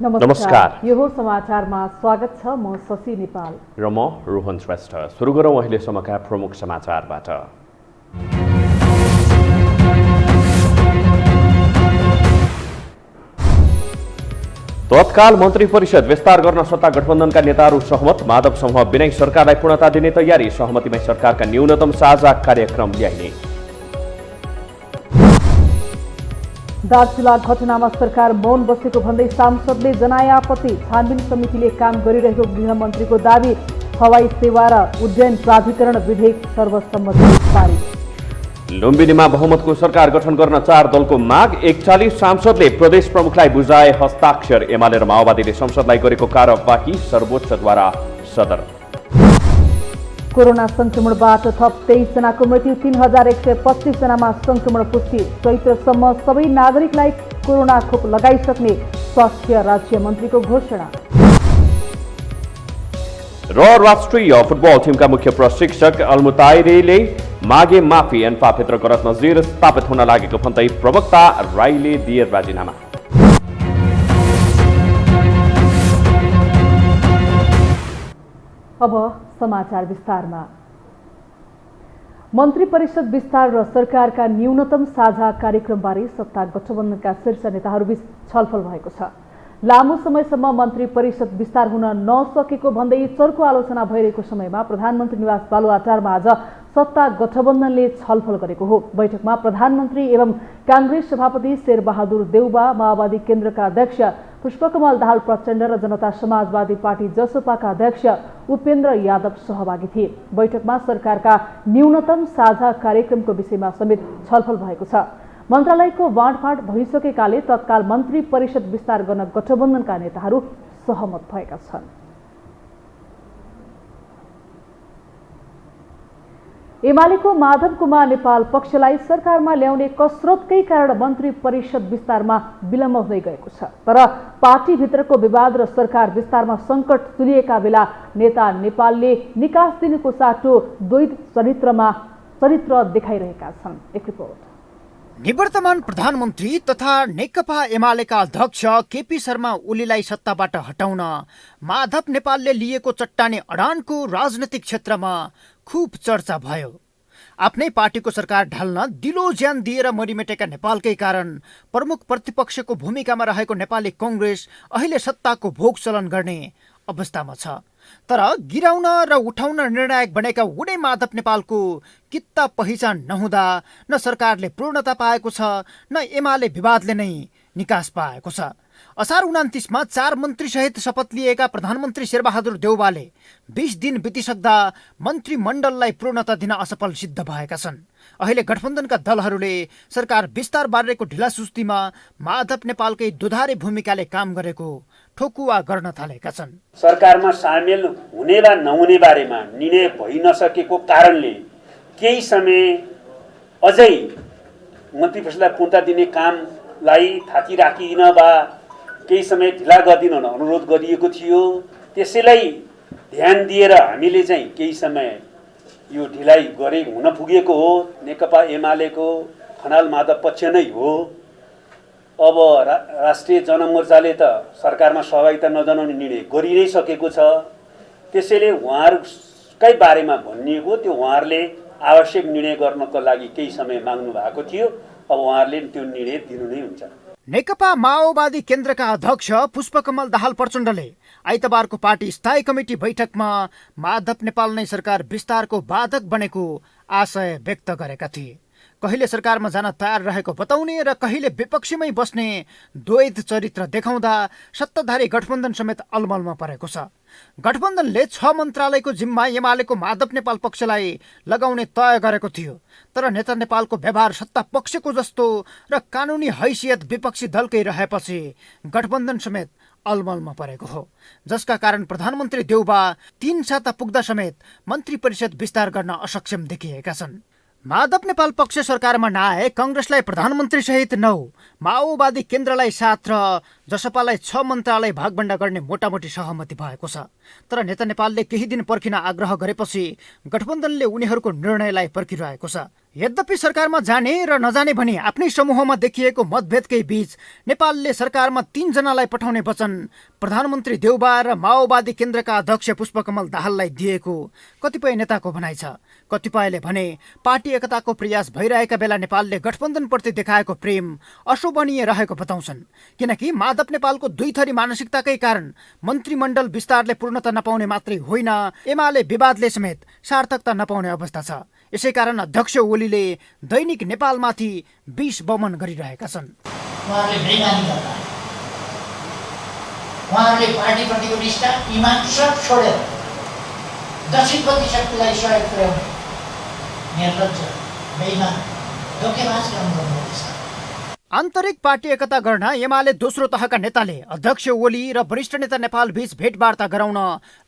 नमस्कार। यो हो समाचारमा स्वागत छ। म शशि नेपाल र म रोहन श्रेष्ठ। सुरु गरौँ अहिलेसम्मका प्रमुख समाचारबाट। तत्काल मन्त्री परिषद विस्तार गर्न सत्ता गठबन्धनका नेताहरू सहमत। माधव समूह विनय सरकारलाई पूर्णता दिने तयारी। सहमतिमै सरकारका न्यूनतम साझा कार्यक्रम ल्याइने। दार्चुला घटनामा सरकार मौन बसेको भन्दै सांसदले जनाए आपत्ति। छानबिन समितिले काम गरिरहेको गृहमन्त्रीको दावी। हवाई सेवा र उड्डयन प्राधिकरण विधेयक सर्वसम्मतिले पारित। लुम्बिनीमा बहुमतको सरकार गठन गर्न 4 दलको माग। 41 सांसदले प्रदेश प्रमुखलाई बुझाए हस्ताक्षर। एमाले र माओवादीले संसदलाई गरेको कार्यवाही सर्वोच्चद्वारा सदर। कोरोना संक्रमणबाट थप 23 जनाको मृत्यु। 3125 जनामा संक्रमण पुष्टि। चैत्रसम्म सबै नागरिकलाई कोरोना खोप लगाइसक्ने स्वास्थ्य राज्य मन्त्रीको घोषणा। र राष्ट्रिय फुटबल टिमका मुख्य प्रशिक्षक अल्मुताइरेले मागे माफी। एन्फाभित्र गलत नजिर स्थापित हुन लागेको भन्दै प्रवक्ता राईले दिए राजीनामा। अब समाचार विस्तारमा। मन्त्री परिषद विस्तार र सरकारका न्यूनतम साझा कार्यक्रमबारे सत्ता गठबन्धनका शीर्ष नेताहरूबीच छलफल भएको छ। लामो समयसम्म मन्त्री परिषद विस्तार हुन नसकेको भन्दै चर्को आलोचना भइरहेको समयमा प्रधानमन्त्री निवास बालुवाटारमा आज सत्ता गठबन्धनले छलफल गरेको हो। बैठकमा प्रधानमन्त्री एवं कांग्रेस सभापति शेरबहादुर देउबा, माओवादी केन्द्रका अध्यक्ष पुष्पकमल दाहाल प्रचण्ड र जनता समाजवादी पार्टी जसपाका अध्यक्ष उपेन्द्र यादव सहभागी थिए। बैठकमा सरकारका न्यूनतम साझा कार्यक्रमको विषयमा समेत छलफल भएको छ। मन्त्रालयको बाँडफाँड भइसकेकाले तत्काल मन्त्री परिषद विस्तार गर्न गठबन्धनका नेताहरू सहमत भएका छन्। एमालेको माधव कुमार नेपाल पक्षलाई सरकारमा ल्याउने कसरतकै कारण मन्त्री परिषद विस्तारमा विलम्ब हुँदै गएको छ। तर पार्टीभित्रको विवाद र सरकार विस्तारमा सङ्कट तुलिएका बेला नेता नेपालले निकास दिनुको साटो द्वैत चरित्र देखाइरहेका छन्। एक रिपोर्ट। निवर्तमान प्रधानमन्त्री तथा नेकपा एमालेका अध्यक्ष केपी शर्मा ओलीलाई सत्ताबाट हटाउन माधव नेपालले लिएको चट्टाने अडानको राजनैतिक क्षेत्रमा खुब चर्चा भयो। आफ्नै पार्टीको सरकार ढाल्न दिलो ज्यान दिएर मरिमेटेका नेपालकै कारण प्रमुख प्रतिपक्षको भूमिकामा रहेको नेपाली कांग्रेस अहिले सत्ताको भोग चलन गर्ने अवस्थामा छ। तर गिराउन र उठाउन निर्णायक बनेका उनै माधव नेपालको कित्ता पहिचान नहुँदा न सरकारले पूर्णता पाएको छ, न एमाले विवादले नै निकास पाएको छ। असार 29मा 4 मन्त्रीसहित शपथ लिएका प्रधानमन्त्री शेरबहादुर देउबाले 20 दिन बितिसक्दा मन्त्रीमण्डललाई पूर्णता दिन असफल सिद्ध भएका छन्। अहिले गठबन्धनका दलहरूले सरकार विस्तार बारेको ढिलासुस्तीमा माधव नेपालकै दुधारे भूमिकाले काम गरेको ठोकुवा गर्न थालेका छन्। सरकारमा सामेल हुने वा नहुने बारेमा निर्णय भइ नसकेको कारणले केही समय अझै मन्त्री परिषदलाई पूर्णता दिने कामलाई थाती राखिन वा केही समय ढिला गरिदिन अनुरोध गरिएको थियो। त्यसैलाई ध्यान दिएर हामीले चाहिँ केही समय यो ढिलाइ गरे हुन पुगेको हो। नेकपा एमालेको खनाल माधव पक्ष नै हो। अब राष्ट्रिय जनमोर्चाले त सरकारमा सहभागिता नजनाउने निर्णय गरि नै सकेको छ। त्यसैले उहाँहरूकै बारेमा भनिएको त्यो उहाँहरूले आवश्यक निर्णय गर्नको लागि केही समय माग्नु भएको थियो। अब उहाँहरूले त्यो निर्णय दिनु नै हुन्छ। नेकपा माओवादी केन्द्रका अध्यक्ष पुष्पकमल दाहाल प्रचण्डले आइतबारको पार्टी स्थायी कमिटी बैठकमा माधव नेपाल नै सरकार विस्तारको बाधक बनेको आशय व्यक्त गरेका थिए। कहिले सरकारमा जान तयार रहेको बताउने र कहिले विपक्षीमै बस्ने द्वैत चरित्र देखाउँदा सत्ताधारी गठबन्धन समेत अलमलमा परेको छ। गठबन्धनले 6 मन्त्रालयको जिम्मा एमालेको माधव नेपाल पक्षलाई लगाउने तय गरेको थियो। तर नेता नेपालको व्यवहार सत्ता पक्षको जस्तो र कानुनी हैसियत विपक्षी दलकै रहेपछि गठबन्धन समेत अलमलमा परेको हो, जसका कारण प्रधानमन्त्री देउबा 3 साता पुग्दा समेत मन्त्री परिषद विस्तार गर्न असक्षम देखिएका छन्। माधव नेपाल पक्ष सरकारमा नआए काङ्ग्रेसलाई प्रधानमन्त्री सहित 9, माओवादी केन्द्रलाई 7 र जसपालाई 6 मन्त्रालय भागबण्डा गर्ने मोटामोटी सहमति भएको छ। तर नेता नेपालले केही दिन पर्खिन आग्रह गरेपछि गठबन्धनले उनीहरूको निर्णयलाई पर्खिरहेको छ। यद्यपि सरकारमा जाने र नजाने भनी आफ्नै समूहमा देखिएको मतभेदकै बीच नेपालले सरकारमा 3 जनालाई पठाउने वचन प्रधानमन्त्री देउबा र माओवादी केन्द्रका अध्यक्ष पुष्पकमल दाहाललाई दिएको कतिपय नेताको भनाइ छ। कतिपयले भने पार्टी एकताको प्रयास भइरहेका बेला नेपालले गठबन्धनप्रति देखाएको प्रेम अशोभनीय रहेको बताउँछन्, किनकि माधव नेपालको 2 थरी मानसिकताकै कारण मन्त्रीमण्डल विस्तारले पूर्णता नपाउने मात्रै होइन, एमाले विवादले समेत सार्थकता नपाउने अवस्था छ। यसै कारण अध्यक्ष ओलीले दैनिक नेपालमाथि 20 बमन गरिरहेका छन्। उहाँहरूले बेइमानी गर्दा, उहाँहरूले पार्टीप्रतिको निष्ठा इमान सब छोडेर दक्षिणपन्थी शक्तिलाई सहयोग पुर्याउने निर्लज्ज, बेइमान, धोकेबाज काम गर्नुहुँदैछ। आन्तरिक पार्टी एकता गर्न एमाले दोस्रो तहका नेताले अध्यक्ष ओली र वरिष्ठ नेता नेपाल बीच भेटवार्ता गराउन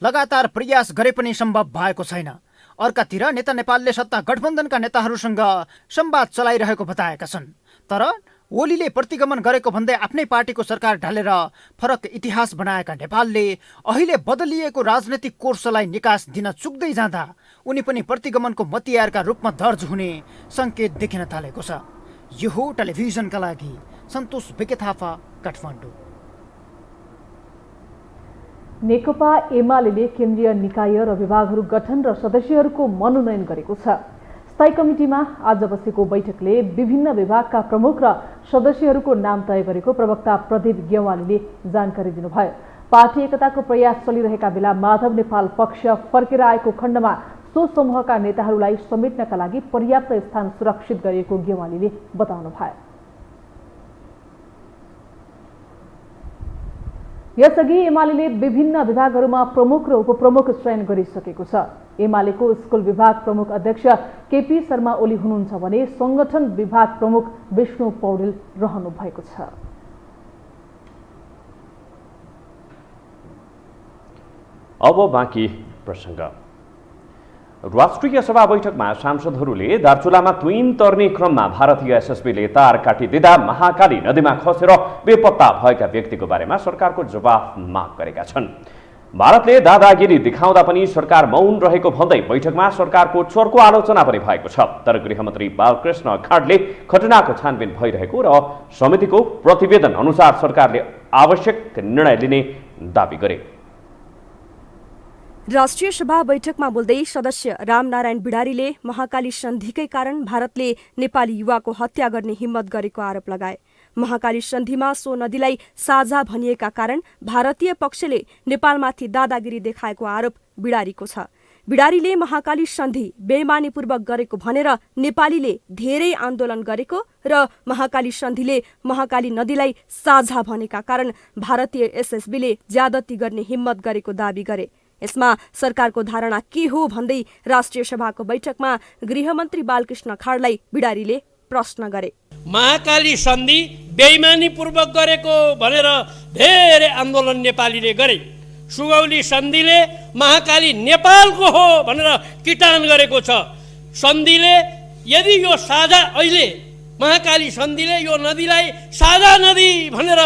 लगातार प्रयास गरे पनि सम्भव भएको छैन। अर्कातिर नेता नेपालले सत्ता गठबन्धनका नेताहरूसँग संवाद चलाइरहेको बताएका छन्। तर ओलीले प्रतिगमन गरेको भन्दै आफ्नै पार्टीको सरकार ढालेर फरक इतिहास बनाएका नेपालले अहिले बदलिएको राजनैतिक कोर्सलाई निकास दिन चुक्दै जाँदा उनी पनि प्रतिगमनको मतियारका रूपमा दर्ज हुने संकेत देखिन थालेको छ। यो हो टेलिभिजनका लागि सन्तोष बिके थापा, काठमाडौँ। नेकपा एमाले केन्द्रीय निकाय र विभागहरू गठन र सदस्यहरूको मनोनयन गरेको छ। स्थायी कमिटीमा आज बसेको बैठकले विभिन्न विभागका प्रमुख र सदस्यहरूको नाम तय गरेको प्रवक्ता प्रदीप गेवालीले जानकारी दिनुभयो। पार्टी एकताको प्रयास चलिरहेका बेला माधव नेपाल पक्ष फर्केर आएको खण्डमा सो समूहका नेताहरूलाई समेट्नका लागि पर्याप्त स्थान सुरक्षित गरिएको गेवालीले बताउनुभयो। यसअघि एमाले विभिन्न विभागहरूमा प्रमुख र उपप्रमुख चयन गरिसकेको छ। एमालेको स्कुल विभाग प्रमुख अध्यक्ष केपी शर्मा ओली हुनुहुन्छ भने संगठन विभाग प्रमुख विष्णु पौडेल रहनु भएको छ। अब बाँकी प्रसङ्ग। राष्ट्रिय सभा बैठकमा सांसदहरूले दार्चुलामा तुइन तर्ने क्रममा भारतीय एसएसबीले तार काटिदिँदा महाकाली नदीमा खसेर बेपत्ता भएका व्यक्तिको बारेमा सरकारको जवाफ माग गरेका छन्। भारतले दादागिरी देखाउँदा पनि सरकार मौन रहेको भन्दै बैठकमा सरकारको चर्को आलोचना पनि भएको छ। तर गृहमन्त्री बालकृष्ण खाडले घटनाको छानबिन भइरहेको र समितिको प्रतिवेदन अनुसार सरकारले आवश्यक निर्णय लिने दावी गरे। राष्ट्रिय सभा बैठकमा बोल्दै सदस्य रामनारायण बिडारीले महाकाली सन्धिकै कारण भारतले नेपाली युवाको हत्या गर्ने हिम्मत गरेको आरोप लगाए। महाकाली सन्धिमा सो नदीलाई साझा भनिएका कारण भारतीय पक्षले नेपालमाथि दादागिरी देखाएको आरोप बिडारीको छ। बिडारीले महाकाली सन्धि बेइमानीपूर्वक गरेको भनेर नेपालीले धेरै आन्दोलन गरेको र महाकाली सन्धिले महाकाली नदीलाई साझा भनेका कारण भारतीय एसएसबीले ज्यादती गर्ने हिम्मत गरेको दावी गरे। यसमा सरकारको धारणा के हो भन्दै राष्ट्रिय सभाको बैठकमा गृहमन्त्री बालकृष्ण खाडलाई बिडारीले प्रश्न गरे। महाकाली सन्धि बेइमानीपूर्वक गरेको भनेर धेरै आन्दोलन नेपालीले गरे। सुगौली सन्धिले महाकाली नेपालको हो भनेर किटान गरेको छ। सन्धिले यदि यो साझा अहिले महाकाली सन्धिले यो नदीलाई साझा नदी भनेर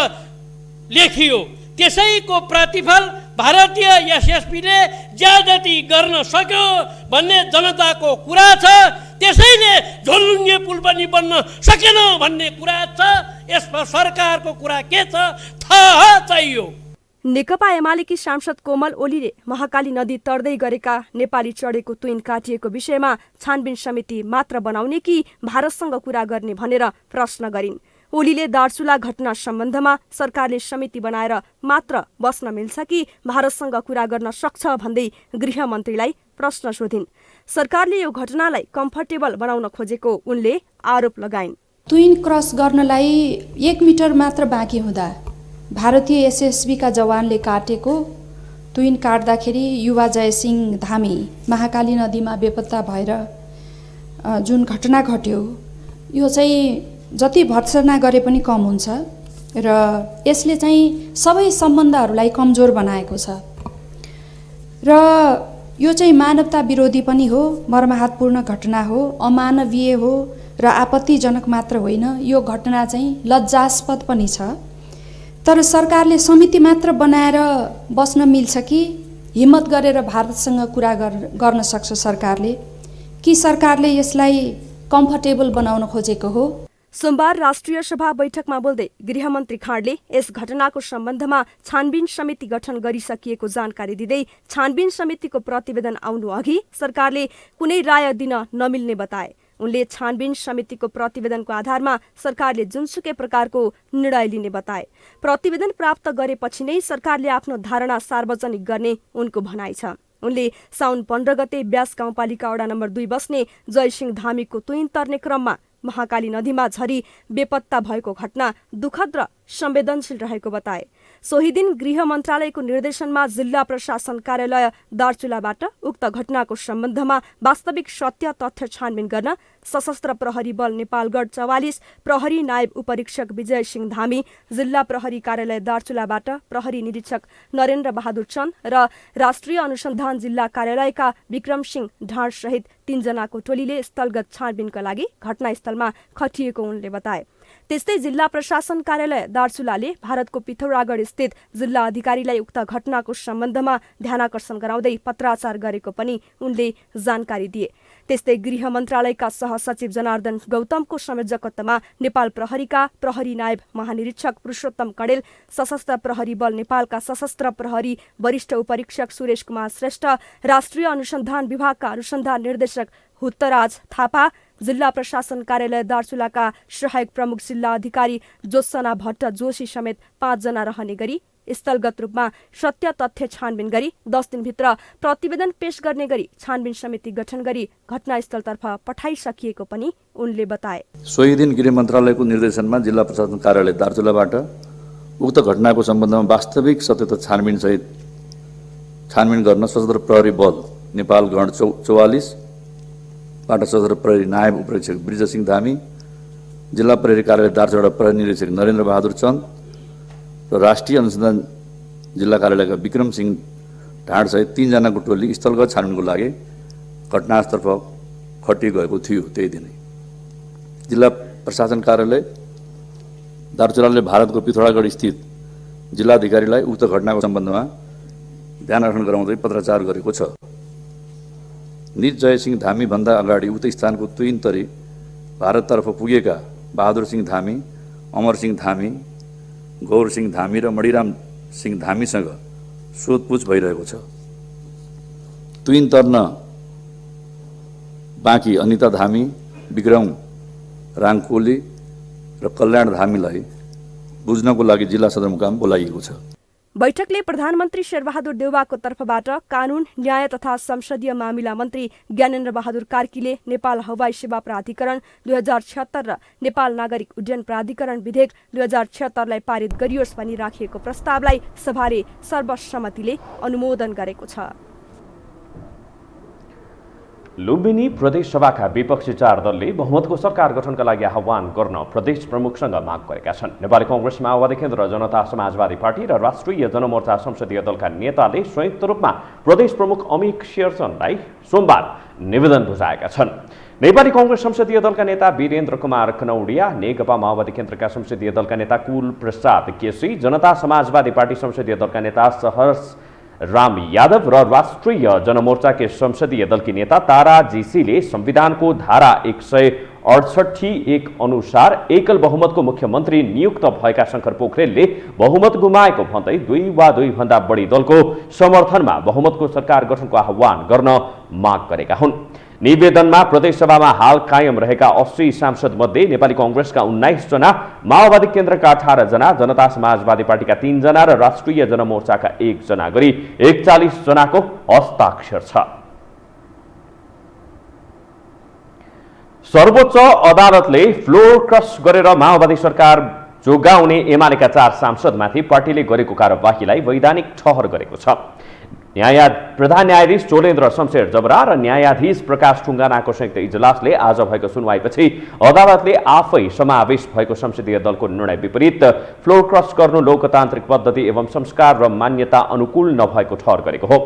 लेखियो, त्यसैको प्रतिफल भारतीय एसएसपीले ज्यादती गर्न सक्यो भन्ने जनताको कुरा छ। त्यसैले झोलुङ्गे पुल पनि बन्न सकेन भन्ने कुरा छ। यसमा सरकारको कुरा के छ थाहा चाहियो। नेकपा एमालेकी सांसद कोमल ओलीले महाकाली नदी तर्दै गरेका नेपाली चढेको तुइन काटिएको विषयमा छानबिन समिति मात्र बनाउने कि भारतसँग कुरा गर्ने भनेर प्रश्न गरिन्। ओलीले दार्चुला घटना सम्बन्धमा सरकारले समिति बनाएर मात्र बस्न मिल्छ कि भारतसँग कुरा गर्न सक्छ भन्दै गृहमन्त्रीलाई प्रश्न सोधिन्। सरकारले यो घटनालाई कम्फर्टेबल बनाउन खोजेको उनले आरोप लगाइन्। तुइन क्रस गर्नलाई 1 मिटर मात्र बाँकी हुँदा भारतीय एसएसबीका जवानले काटेको तुइन काट्दाखेरि युवा जयसिंह धामी महाकाली नदीमा बेपत्ता भएर जुन घटना घट्यो, यो चाहिँ जति भर्त्सना गरे पनि कम हुन्छ र यसले चाहिँ सबै सम्बन्धहरूलाई कमजोर बनाएको छ। र यो चाहिँ मानवता विरोधी पनि हो, मर्माहतपूर्ण घटना हो, अमानवीय हो र आपत्तिजनक मात्र होइन, यो घटना चाहिँ लज्जास्पद पनि छ। तर सरकारले समिति मात्र बनाएर बस्न मिल्छ कि हिम्मत गरेर भारतसँग कुरा गर्न सक्छ सरकारले, कि सरकारले यसलाई कम्फर्टेबल बनाउन खोजेको हो? सोमबार राष्ट्रिय सभा बैठकमा बोल्दै गृहमन्त्री खाँडले यस घटनाको सम्बन्धमा छानबिन समिति गठन गरिसकिएको जानकारी दिँदै छानबिन समितिको प्रतिवेदन आउनु अघि सरकारले कुनै राय दिन नमिल्ने बताए। उनले छानबिन समितिको प्रतिवेदनको आधारमा सरकारले जुनसुकै प्रकारको निर्णय लिने बताए। प्रतिवेदन प्राप्त गरेपछि नै सरकारले आफ्नो धारणा सार्वजनिक गर्ने उनको भनाइ छ। उनले साउन 15 गते ब्यास गाउँपालिका वडा नम्बर 2 बस्ने जयसिंह धामीको तुइन तर्ने क्रममा महाकाली नदीमा झरी बेपत्ता भएको घटना दुःखद र संवेदनशील रहेको बताए। सोही दिन गृह मन्त्रालयको निर्देशनमा जिल्ला प्रशासन कार्यालय दार्चुलाबाट उक्त घटनाको सम्बन्धमा वास्तविक सत्य तथ्य छानबिन गर्न सशस्त्र प्रहरी बल नेपालगढ 44 प्रहरी नायब उपरीक्षक विजय सिंह धामी, जिल्ला प्रहरी कार्यालय दार्चुलाबाट प्रहरी निरीक्षक नरेन्द्र बहादुर चन्द र राष्ट्रिय अनुसन्धान जिल्ला कार्यालयका विक्रम सिंह ढाँड सहित 3 जनाको टोलीले स्थलगत छानबिनका लागि घटनास्थलमा खटिएको उनले बताए। त्यस्तै जिल्ला प्रशासन कार्यालय दार्चुलाले भारतको पिथौरागढ स्थित जिल्ला अधिकारीलाई उक्त घटनाको सम्बन्धमा ध्यानाकर्षण गराउँदै पत्राचार गरेको पनि उनले जानकारी दिए। त्यस्तै गृह मन्त्रालयका सहसचिव जनार्दन गौतमको संयोजकत्वमा नेपाल प्रहरीका प्रहरी नायब महानिरीक्षक पुरुषोत्तम कणेल, सशस्त्र प्रहरी बल नेपालका सशस्त्र प्रहरी वरिष्ठ उपरीक्षक सुरेश कुमार श्रेष्ठ, राष्ट्रिय अनुसन्धान विभागका अनुसन्धान निर्देशक हुत्तराज थापा, जिल्ला प्रशासन कार्यालय दार्चुलाका सहायक प्रमुख जिल्ला अधिकारी जोत्सना भट्ट जोशी समेत 5 जना रहने गरी स्थलगत रूपमा सत्य तथ्य छानबिन गरी 10 दिनभित्र प्रतिवेदन पेश गर्ने गरी छानबिन समिति गठन गरी घटनास्थलतर्फ पठाइसकिएको पनि उनले बताए। सोही दिन गृह मन्त्रालयको निर्देशनमा जिल्ला प्रशासन कार्यालय दार्चुलाबाट उक्त घटनाको सम्बन्धमा वास्तविक सत्य तथ्य छानबिन गर्न सशस्त्र प्रहरी बल नेपालगढ 44 बाट सशस्त्र प्रहरी नायब उपरीक्षक विजय सिंह धामी, जिल्ला प्रहरी कार्यालय दार्चुला प्रहरी निरीक्षक नरेन्द्र बहादुर चन्द र राष्ट्रिय अनुसन्धान जिल्ला कार्यालयका विक्रम सिंह ढाँड सहित 3 जनाको टोली स्थलगत छानबिनको लागि घटनास्थलतर्फ खटिएको थियो। त्यही दिनै जिल्ला प्रशासन कार्यालय दार्चुलाले भारतको पिथौरागढ स्थित जिल्लाधिकारीलाई उक्त घटनाको सम्बन्धमा ध्यानाकर्षण गराउँदै पत्राचार गरेको छ। निज जयसिंह धामी भन्दा अगाडि उक्त स्थानको तुइन तरी भारततर्फ पुगेका बहादुर सिंह धामी, अमर सिंह धामी, गौर सिंह धामी र मणिराम सिंह धामीसँग सोधपुछ भइरहेको छ। तुइन तर्न बाँकी अनिता धामी, विक्रम राङकोली र कल्याण धामीलाई बुझ्नको लागि जिल्ला सदरमुकाम बोलाइएको छ। बैठकले प्रधानमन्त्री शेरबहादुर देउवाको तर्फबाट कानून, न्याय तथा संसदीय मामिला मन्त्री ज्ञानेन्द्र बहादुर कार्कीले नेपाल हवाई सेवा प्राधिकरण 2076 र नेपाल नागरिक उड्डयन प्राधिकरण विधेयक 2076 लाई पारित गरियोस् भनी राखिएको प्रस्तावलाई सभाले सर्वसम्मतिले अनुमोदन गरेको छ। लुम्बिनी प्रदेश सभाका विपक्षी 4 दलले बहुमतको सरकार गठनका लागि आह्वान गर्न प्रदेश प्रमुखसँग माग गरेका छन्। नेपाली कांग्रेस, माओवादी केन्द्र, जनता समाजवादी पार्टी र राष्ट्रिय जनमोर्चा संसदीय दलका नेताले संयुक्त रूपमा प्रदेश प्रमुख अमिक शेरचनलाई सोमबार निवेदन बुझाएका छन्। नेपाली कांग्रेस संसदीय दलका नेता वीरेन्द्र कुमार कनौडिया, नेकपा माओवादी केन्द्रका संसदीय दलका नेता कुल प्रसाद केसी, जनता समाजवादी पार्टी संसदीय दलका नेता सहर्ष राम यादव र राष्ट्रिय जनमोर्चा के संसदीय दल की नेता तारा जीसीले संविधानको धारा 168(1) अनुसार एकल बहुमतको मुख्यमन्त्री नियुक्त भएका शंकर पोखरेलले बहुमत गुमाएको भन्दै 2 वा 2 भन्दा बढी दलको समर्थनमा बहुमतको सरकार गठनको आह्वान गर्न माग गरेका हुन्। निवेदनमा प्रदेश सभामा हाल कायम रहेका 80 सांसद मध्ये नेपाली कांग्रेसका 19 जना, माओवादी केन्द्रका 18 जना, जनता समाजवादी पार्टीका 3 जना र राष्ट्रिय जनमोर्चाका 1 जना गरी 41 जनाको हस्ताक्षर छ। सर्वोच्च अदालतले फ्लोर क्रस गरेर माओवादी सरकार जोगाउने एमालेका 4 सांसदमाथि पार्टीले गरेको कार्यवाहीलाई वैधानिक ठहर गरेको छ। प्रधान न्यायाधीश चोलेन्द्र शमशेर जबरा र न्यायाधीश प्रकाश ठुङ्गानाको संयुक्त इजलासले आज भएको सुनवाईपछि अदालतले आफै समावेश भएको संसदीय दलको निर्णय विपरीत फ्लोर क्रस गर्नु लोकतान्त्रिक पद्धति एवं संस्कार र मान्यता अनुकूल नभएको ठहर गरेको हो।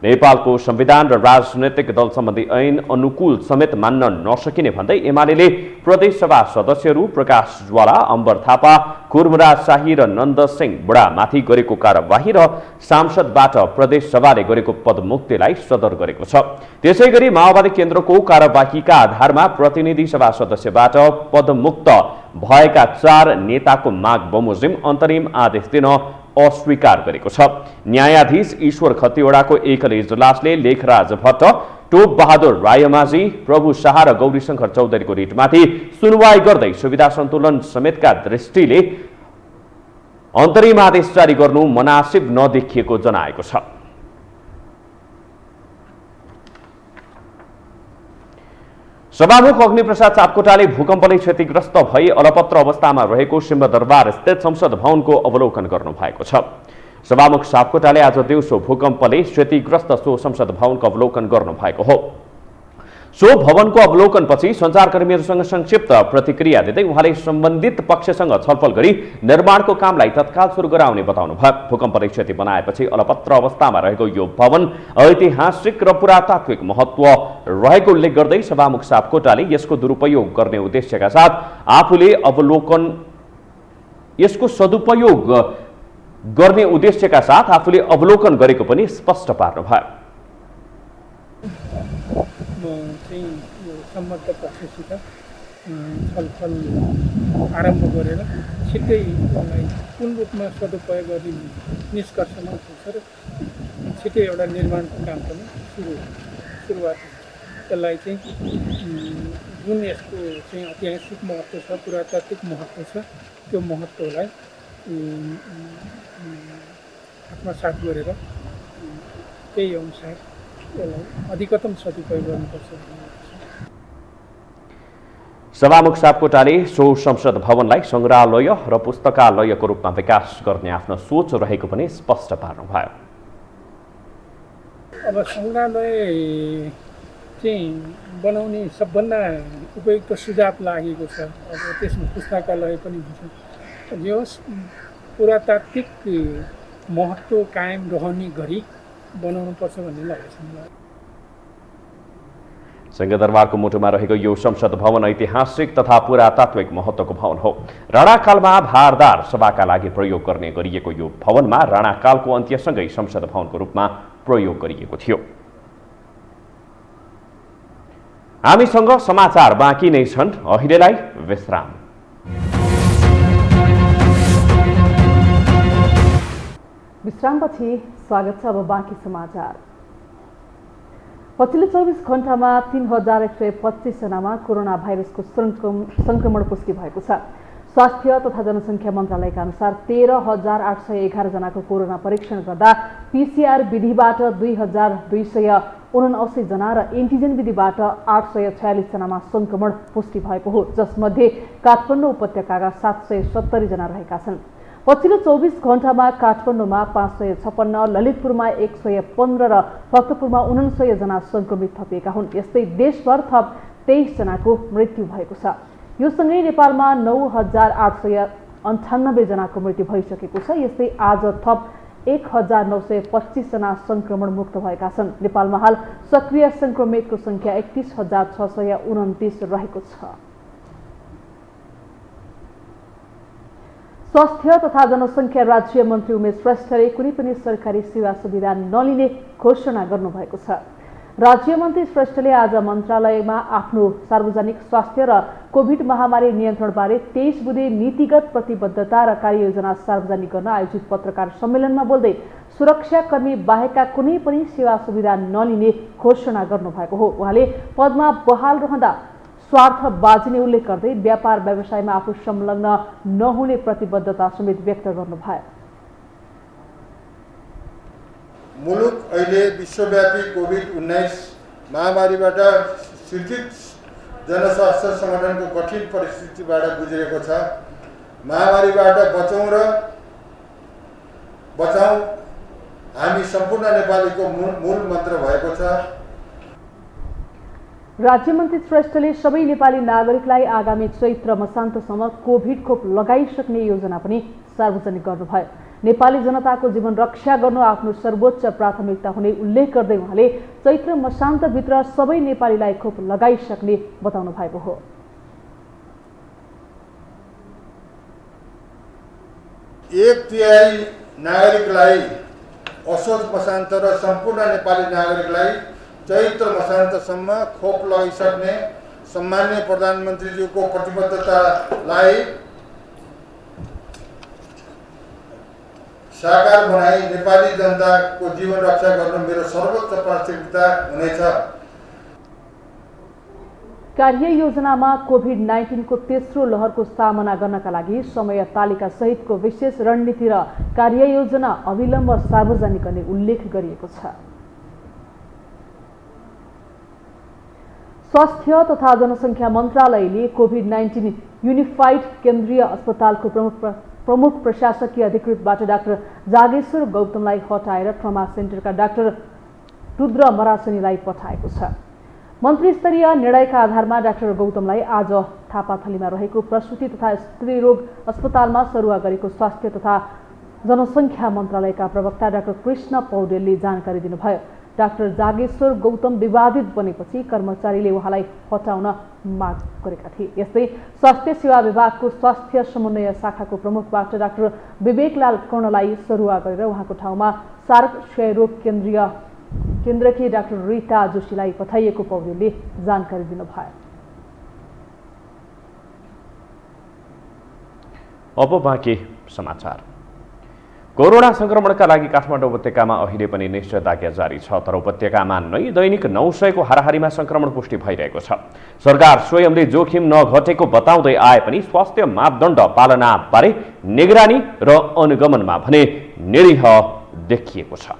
नेपालको संविधान र राजनैतिक दल सम्बन्धी ऐन अनुकूल समेत मान्न नसकिने भन्दै एमाले प्रदेशसभा सदस्यहरू प्रकाश ज्वाला, अम्बर थापा, कुर्मराज शाही र नन्द सिंह बुढामाथि गरेको कार्यवाही र सांसदबाट प्रदेशसभाले गरेको पदमुक्तिलाई सदर गरेको छ। त्यसैगरी माओवादी केन्द्रको कार्यवाहीका आधारमा प्रतिनिधि सभा सदस्यबाट पदमुक्त भएका 4 नेताको माग बमोजिम अन्तरिम आदेश दिन अस्वीकार गरेको छ। न्यायाधीश ईश्वर खतिवड़ाको एकल इजलासले लेखराज भट्ट, टोप बहादुर रायमाझी, प्रभु शाह र गौरीशंकर चौधरीको रिटमाथि सुनवाई गर्दै सुविधा सन्तुलन समेतका दृष्टिले अन्तरिम आदेश जारी गर्नु मनासिब नदेखिएको जनाएको छ। सभामुख अग्निप्रसाद सापकोटाले भूकम्पले क्षतिग्रस्त भई अलपत्र अवस्थामा रहेको सिंहदरबार स्थित संसद भवनको अवलोकन गर्नुभएको छ। सभामुख सापकोटाले आज दिउँसो भूकम्पले क्षतिग्रस्त सो संसद भवनको अवलोकन गर्नुभएको हो। सो भवनको अवलोकनपछि सञ्चारकर्मीहरूसँग संक्षिप्त प्रतिक्रिया दिँदै उहाँले सम्बन्धित पक्षसँग छलफल गरी निर्माणको कामलाई तत्काल सुरु गराउने बताउनुभयो। भूकम्पले क्षति बनाएपछि अलपत्र अवस्थामा रहेको यो भवन ऐतिहासिक र पुरातात्विक महत्व रहेको उल्लेख गर्दै सभामुख सापकोटाले यसको दुरुपयोग गर्ने उद्देश्यका साथ आफूले अवलोकन गरेको पनि स्पष्ट पार्नुभयो। चाहिँ यो सम्बद्ध पक्षसित छलफल आरम्भ गरेर छिट्टै यसलाई कुन रूपमा सदुपयोग गर्ने निष्कर्षमा पुग्छ र छिट्टै एउटा निर्माणको काम पनि सुरुवात हुन्छ। त्यसलाई चाहिँ जुन यसको चाहिँ ऐतिहासिक महत्त्व छ, पुरातात्विक महत्त्व छ, त्यो महत्त्वलाई आत्मसात गरेर त्यही अनुसार अधिकतम सदुपयोग गर्नुपर्छ। सभामुख सापकोटाले सो संसद भवनलाई संग्रहालय र पुस्तकालयको रूपमा विकास गर्ने आफ्नो सोच रहेको पनि स्पष्ट पार्नुभयो। अब संग्रहालय चाहिँ बनाउने सबभन्दा उपयुक्त सुझाव लागेको छ। अब त्यसमा पुस्तकालय पनि हुन्छ। यो पुरातात्विक महत्त्व कायम रहने गरी बनाउनुपर्छ भन्ने लागेको छ मलाई। सिंहदरबारको मुटुमा रहेको यो संसद भवन ऐतिहासिक तथा पुरातात्विक महत्त्वको भवन हो। राणाकालमा भारदार सभाका लागि प्रयोग गर्ने गरिएको यो भवनमा राणाकालको अन्त्यसँगै संसद भवनको रूपमा प्रयोग गरिएको थियो। हामीसँग समाचार बाँकी नै छन्, अहिलेलाई विश्राम। विश्रामपछि स्वागत छ। अब बाँकी समाचार। पछिल्लो 24 घण्टामा 3125 जनामा कोरोना भाइरसको संक्रमण पुष्टि भएको छ। स्वास्थ्य तथा जनसङ्ख्या मन्त्रालयका अनुसार 13,811 जनाको कोरोना परीक्षण गर्दा पीसीआर विधिबाट 2,279 जना र एन्टिजेन विधिबाट 846 जनामा संक्रमण पुष्टि भएको हो, जसमध्ये काठमाडौँ उपत्यकाका 770 जना रहेका छन्। पछिल्लो 24 घण्टामा काठमाडौँमा 556, ललितपुरमा 115 र भक्तपुरमा 69 जना संक्रमित थपिएका हुन्। यस्तै देशभर थप 23 जनाको मृत्यु भएको छ। यो सँगै नेपालमा 9,898 जनाको मृत्यु भइसकेको छ। यस्तै आज थप 1,925 जना संक्रमण मुक्त भएका छन्। नेपालमा हाल सक्रिय संक्रमितको संख्या 31,629 रहेको छ। स्वास्थ्य तथा जनसङ्ख्या राज्य मन्त्री उमेश श्रेष्ठले कुनै पनि सरकारी सेवा सुविधा नलिने घोषणा गर्नुभएको छ। राज्य मन्त्री श्रेष्ठले आज मन्त्रालयमा आफ्नो सार्वजनिक स्वास्थ्य र कोभिड महामारी नियन्त्रणबारे 23 बुँदे नीतिगत प्रतिबद्धता र कार्ययोजना सार्वजनिक गर्न आयोजित पत्रकार सम्मेलनमा बोल्दै सुरक्षाकर्मी बाहेकका कुनै पनि सेवा सुविधा नलिने घोषणा गर्नुभएको हो। उहाँले पदमा बहाल रहँदा स्वार्थ बाजिने उल्लेख गर्दै व्यापार व्यवसायमा आफू संलग्न नहुने प्रतिबद्धता समेत व्यक्त गर्नुभयो। मुलुक अहिले विश्वव्यापी कोभिड-19 महामारीबाट सिर्जित जनस्वास्थ्य सङ्गठनको कठिन परिस्थितिबाट गुज्रेको छ। महामारीबाट बचाउँ हामी सम्पूर्ण नेपालीको मूल मन्त्र भएको छ। राज्यमन्त्री श्रेष्ठले सबै नेपाली नागरिकलाई आगामी चैत्र मसान्तसम्म कोभिड खोप लगाइसक्ने योजना पनि सार्वजनिक गर्नुभयो। नेपाली जनताको जीवन रक्षा गर्नु आफ्नो सर्वोच्च प्राथमिकता हुने उल्लेख गर्दै उहाँले चैत्र मसान्तभित्र सबै नेपालीलाई खोप लगाइसक्ने बताउनु भएको हो। एक तिहाई नागरिकलाई असोज मसान्त र सम्पूर्ण नेपाली नागरिकलाई चैत्र मसान्तसम्म खोप लगाइसक्ने सम्माननीय प्रधानमन्त्रीज्यूको प्रतिबद्धतालाई साकार बनाई नेपाली जनताको जीवन रक्षा गर्नु मेरो सर्वोच्च प्राथमिकता हुनेछ। कार्य योजनामा कोभिड-19 को तेस्रो लहरको सामना गर्नका लागि समय तालिका सहितको विशेष रणनीति र कार्ययोजना अविलम्ब सार्वजनिक गर्ने उल्लेख गरिएको छ। स्वास्थ्य तथा जनसङ्ख्या मन्त्रालयले कोभिड-19 युनिफाइड केन्द्रीय अस्पतालको प्रमुख प्रशासकीय अधिकृतबाट डाक्टर जागेश्वर गौतमलाई हटाएर ट्रमा सेन्टरका डाक्टर रुद्र मरासनीलाई पठाएको छ। मन्त्री स्तरीय निर्णयका आधारमा डाक्टर गौतमलाई आज थापाथलीमा रहेको प्रसुति तथा स्त्रीरोग अस्पतालमा सरुवा गरेको स्वास्थ्य तथा जनसङ्ख्या मन्त्रालयका प्रवक्ता डाक्टर कृष्ण पौडेलले जानकारी दिनुभयो। डाक्टर जागेश्वर गौतम विवादित बनेपछि कर्मचारीले उहाँलाई हटाउन माग गरेका थिए। यस्तै स्वास्थ्य सेवा विभागको स्वास्थ्य समन्वय शाखाको प्रमुखबाट डाक्टर विवेकलाल कर्णलाई सरुवा गरेर उहाँको ठाउँमा सार्क क्षयरोग केन्द्रकी डाक्टर रीता जोशीलाई पठाइएको पौडेलले जानकारी दिनुभयो। अब बाँकी समाचार। कोरोना संक्रमणका लागि काठमाडौँ उपत्यकामा अहिले पनि निषेधाज्ञा जारी छ, तर उपत्यकामा नै दैनिक 900 को हाराहारीमा संक्रमण पुष्टि भइरहेको छ। सरकार स्वयंले जोखिम नघटेको बताउँदै आए पनि स्वास्थ्य मापदण्ड पालनाबारे निगरानी र अनुगमनमा भने निरीह देखिएको छ।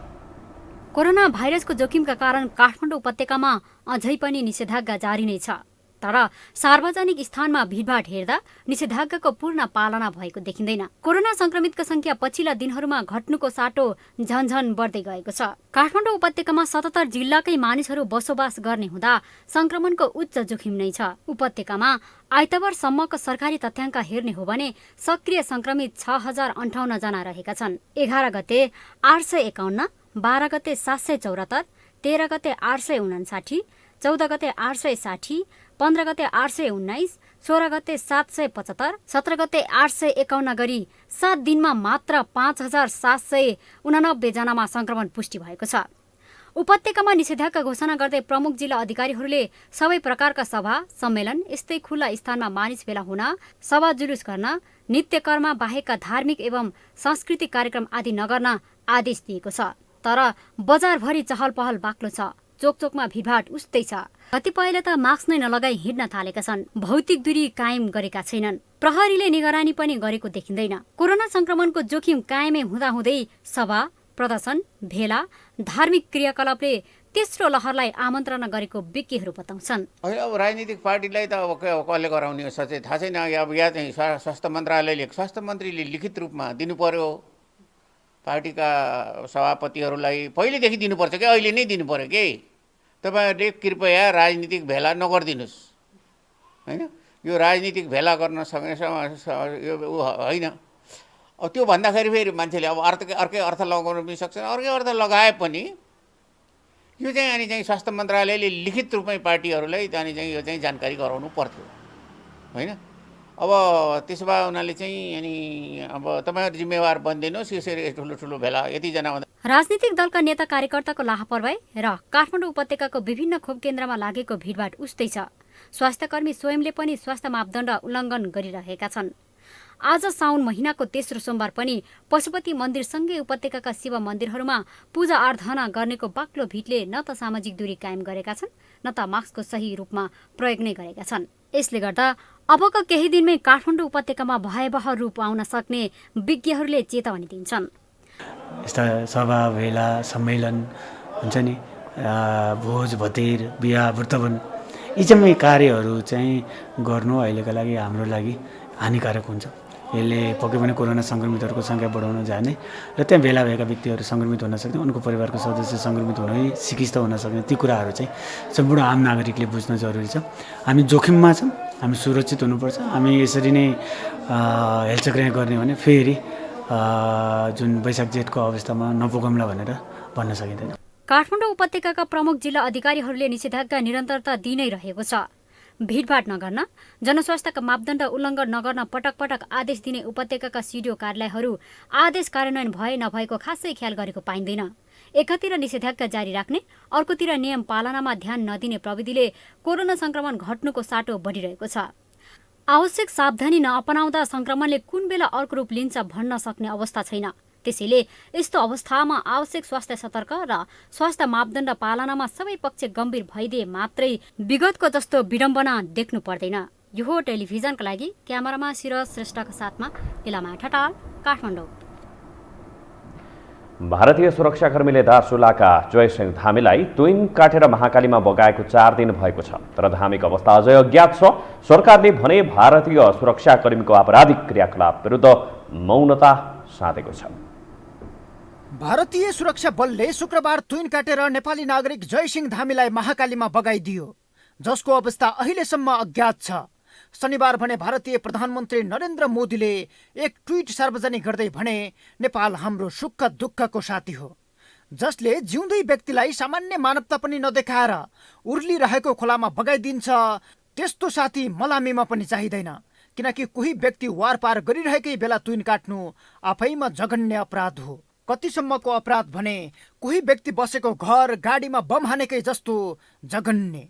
कोरोना भाइरसको जोखिमका कारण काठमाडौँ उपत्यकामा अझै पनि निषेधाज्ञा जारी नै छ, तर सार्वजनिक स्थानमा भिडभाड हेर्दा निषेधाज्ञाको पूर्ण पालना भएको देखिँदैन। कोरोना संक्रमितको संख्या पछिल्ला दिनहरूमा घट्नुको साटो झनझन बढ्दै गएको छ। काठमाडौँ उपत्यकामा 77 जिल्लाकै मानिसहरू बसोबास गर्ने हुँदा संक्रमणको उच्च जोखिम नै छ। उपत्यकामा आइतबारसम्मको सरकारी तथ्याङ्क हेर्ने हो भने सक्रिय संक्रमित 6058 जना रहेका छन्। 11 गते 851, 12 गते 774, 13 गते 859, 14 गते 860, 15 गते 819, 16 गते 775, 17 गते 851 गरी 7 दिनमा मात्र 5789 जनामा संक्रमण पुष्टि भएको छ। उपत्यकामा निषेधाज्ञा घोषणा गर्दै प्रमुख जिल्ला अधिकारीहरूले सबै प्रकारका सभा सम्मेलन, यस्तै खुल्ला स्थानमा मानिस भेला हुन, सभा जुलुस गर्न, नित्यकर्म बाहेकका धार्मिक एवं सांस्कृतिक कार्यक्रम आदि नगर्न आदेश दिएको छ। तर बजारभरि चहल पहल बाक्लो छ, चोकचोकमा भिडभाड उस्तै छ। कतिपयले त मास्क नै नलगाई हिँड्न थालेका छन्, भौतिक दूरी कायम गरेका छैनन्। प्रहरीले निगरानी पनि गरेको देखिँदैन। कोरोना संक्रमणको जोखिम कायमै हुँदाहुँदै सभा, प्रदर्शन, भेला, धार्मिक क्रियाकलापले तेस्रो लहरलाई आमन्त्रणा गरेको विज्ञहरू बताउँछन्। अब राजनीतिक पार्टीलाई त अब कसले गराउने हो सचै थाहा छैन। अब यहाँ चाहिँ स्वास्थ्य मन्त्रालयले, स्वास्थ्य मन्त्रीले लिखित रूपमा दिनु पर्यो, पार्टीका सभापतिहरूलाई पहिलेदेखि दिनुपर्छ कि अहिले नै दिनु पर्यो कि तपाईँहरूले कृपया राजनीतिक भेला नगरिदिनुहोस्, होइन? यो राजनीतिक भेला गर्न सक्ने यो होइन। अब त्यो भन्दाखेरि फेरि मान्छेले अब अर्कै अर्थ लगाउन पनि सक्छन्। अर्कै अर्थ लगाए पनि यो चाहिँ अनि चाहिँ स्वास्थ्य मन्त्रालयले लिखित रूपमै पार्टीहरूलाई अनि चाहिँ यो चाहिँ जानकारी गराउनु पर्थ्यो, होइन? अब त्यसो भए उनीहरूले चाहिँ अनि अब तपाईँहरू जिम्मेवार बन्दिनुहोस्, यसरी ठुलो भेला यतिजना। राजनीतिक दलका नेता कार्यकर्ताको लापरवाही र काठमाडौँ उपत्यकाको विभिन्न खोप केन्द्रमा लागेको भिडभाड उस्तै छ। स्वास्थ्यकर्मी स्वयंले पनि स्वास्थ्य मापदण्ड उल्लङ्घन गरिरहेका छन्। आज साउन महिनाको तेस्रो सोमबार पनि पशुपति मन्दिरसँगै उपत्यकाका शिव मन्दिरहरूमा पूजा आराधना गर्नेको बाक्लो भिडले न त सामाजिक दूरी कायम गरेका छन्, न त मास्कको सही रूपमा प्रयोग नै गरेका छन्। यसले गर्दा अबका केही दिनमै काठमाडौँ उपत्यकामा भयावह रूप आउन सक्ने विज्ञहरूले चेतावनी दिन्छन्। यस्ता सभा भेला सम्मेलन हुन्छ नि, भोज भतेर, बिहा व्रतबन्ध, यी चाहिँ कार्यहरू चाहिँ गर्नु अहिलेका लागि हाम्रो लागि हानिकारक हुन्छ। यसले पक्कै पनि कोरोना सङ्क्रमितहरूको सङ्ख्या बढाउन जाने र त्यहाँ भेला भएका व्यक्तिहरू सङ्क्रमित हुन सक्ने, उनको परिवारको सदस्य सङ्क्रमित हुन सिकिस्त हुन सक्ने, ती कुराहरू चाहिँ सम्पूर्ण आम नागरिकले बुझ्न जरुरी छ। हामी जोखिममा छौँ, हामी सुरक्षित हुनुपर्छ। हामी यसरी नै हेलचक्र्याइँ गर्ने भने फेरि जुन वैशाख जेठको अवस्थामा नपुगौँला भनेर भन्न सकिँदैन। काठमाडौँ उपत्यकाका प्रमुख जिल्ला अधिकारीहरूले निषेधाज्ञा निरन्तरता दिइ नै रहेको छ। भिडभाड नगर्न, जनस्वास्थ्यका मापदण्ड उल्लङ्घन नगर्न पटक पटक आदेश दिने उपत्यकाका सिडिओ कार्यालयहरू आदेश कार्यान्वयन भए नभएको खासै ख्याल गरेको पाइँदैन। एकातिर निषेधाज्ञा जारी राख्ने, अर्कोतिर नियम पालनामा ध्यान नदिने प्रविधिले कोरोना संक्रमण घट्नुको साटो बढिरहेको छ। आवश्यक सावधानी नअपनाउँदा संक्रमणले कुन बेला अर्को रूप लिन्छ भन्न सक्ने अवस्था छैन। त्यसैले यस्तो अवस्थामा आवश्यक स्वास्थ्य सतर्क र स्वास्थ्य मापदण्ड पालनामा सबै पक्ष गम्भीर भइदिए मात्रै विगतको जस्तो विडम्बना देख्नु पर्दैन। यो हो टेलिभिजनका लागि क्यामेरामा सिरज श्रेष्ठका साथमा इलामा ठटाल, काठमाडौँ। भारतीय सुरक्षाकर्मीले दार्चुलाका जयसिंह धामीलाई तुइन काटेर महाकालीमा बगाएको 4 दिन भएको छ, तर धामीको अवस्था अझै अज्ञात छ। सरकारले भने भारतीय सुरक्षाकर्मीको आपराधिक क्रियाकलाप विरुद्ध मौनता साधेको छ। भारतीय सुरक्षा बलले शुक्रबार तुइन काटेर नेपाली नागरिक जयसिंह धामीलाई महाकालीमा बगाइदियो, जसको अवस्था अहिलेसम्म अज्ञात छ। शनिबार भने भारतीय प्रधानमन्त्री नरेन्द्र मोदीले एक ट्विट सार्वजनिक गर्दै भने, नेपाल हाम्रो सुख दुःखको साथी हो, जसले जिउँदै व्यक्तिलाई सामान्य मानवता पनि नदेखाएर उर्लिरहेको खोलामा बगाइदिन्छ। त्यस्तो साथी मलामीमा पनि चाहिँदैन, किनकि कोही व्यक्ति वारपार गरिरहेकै बेला तुइन काट्नु आफैमा जघन्य अपराध हो। कतिसम्मको अपराध भने कोही व्यक्ति बसेको घर गाडीमा बम हानेकै जस्तो जघन्य।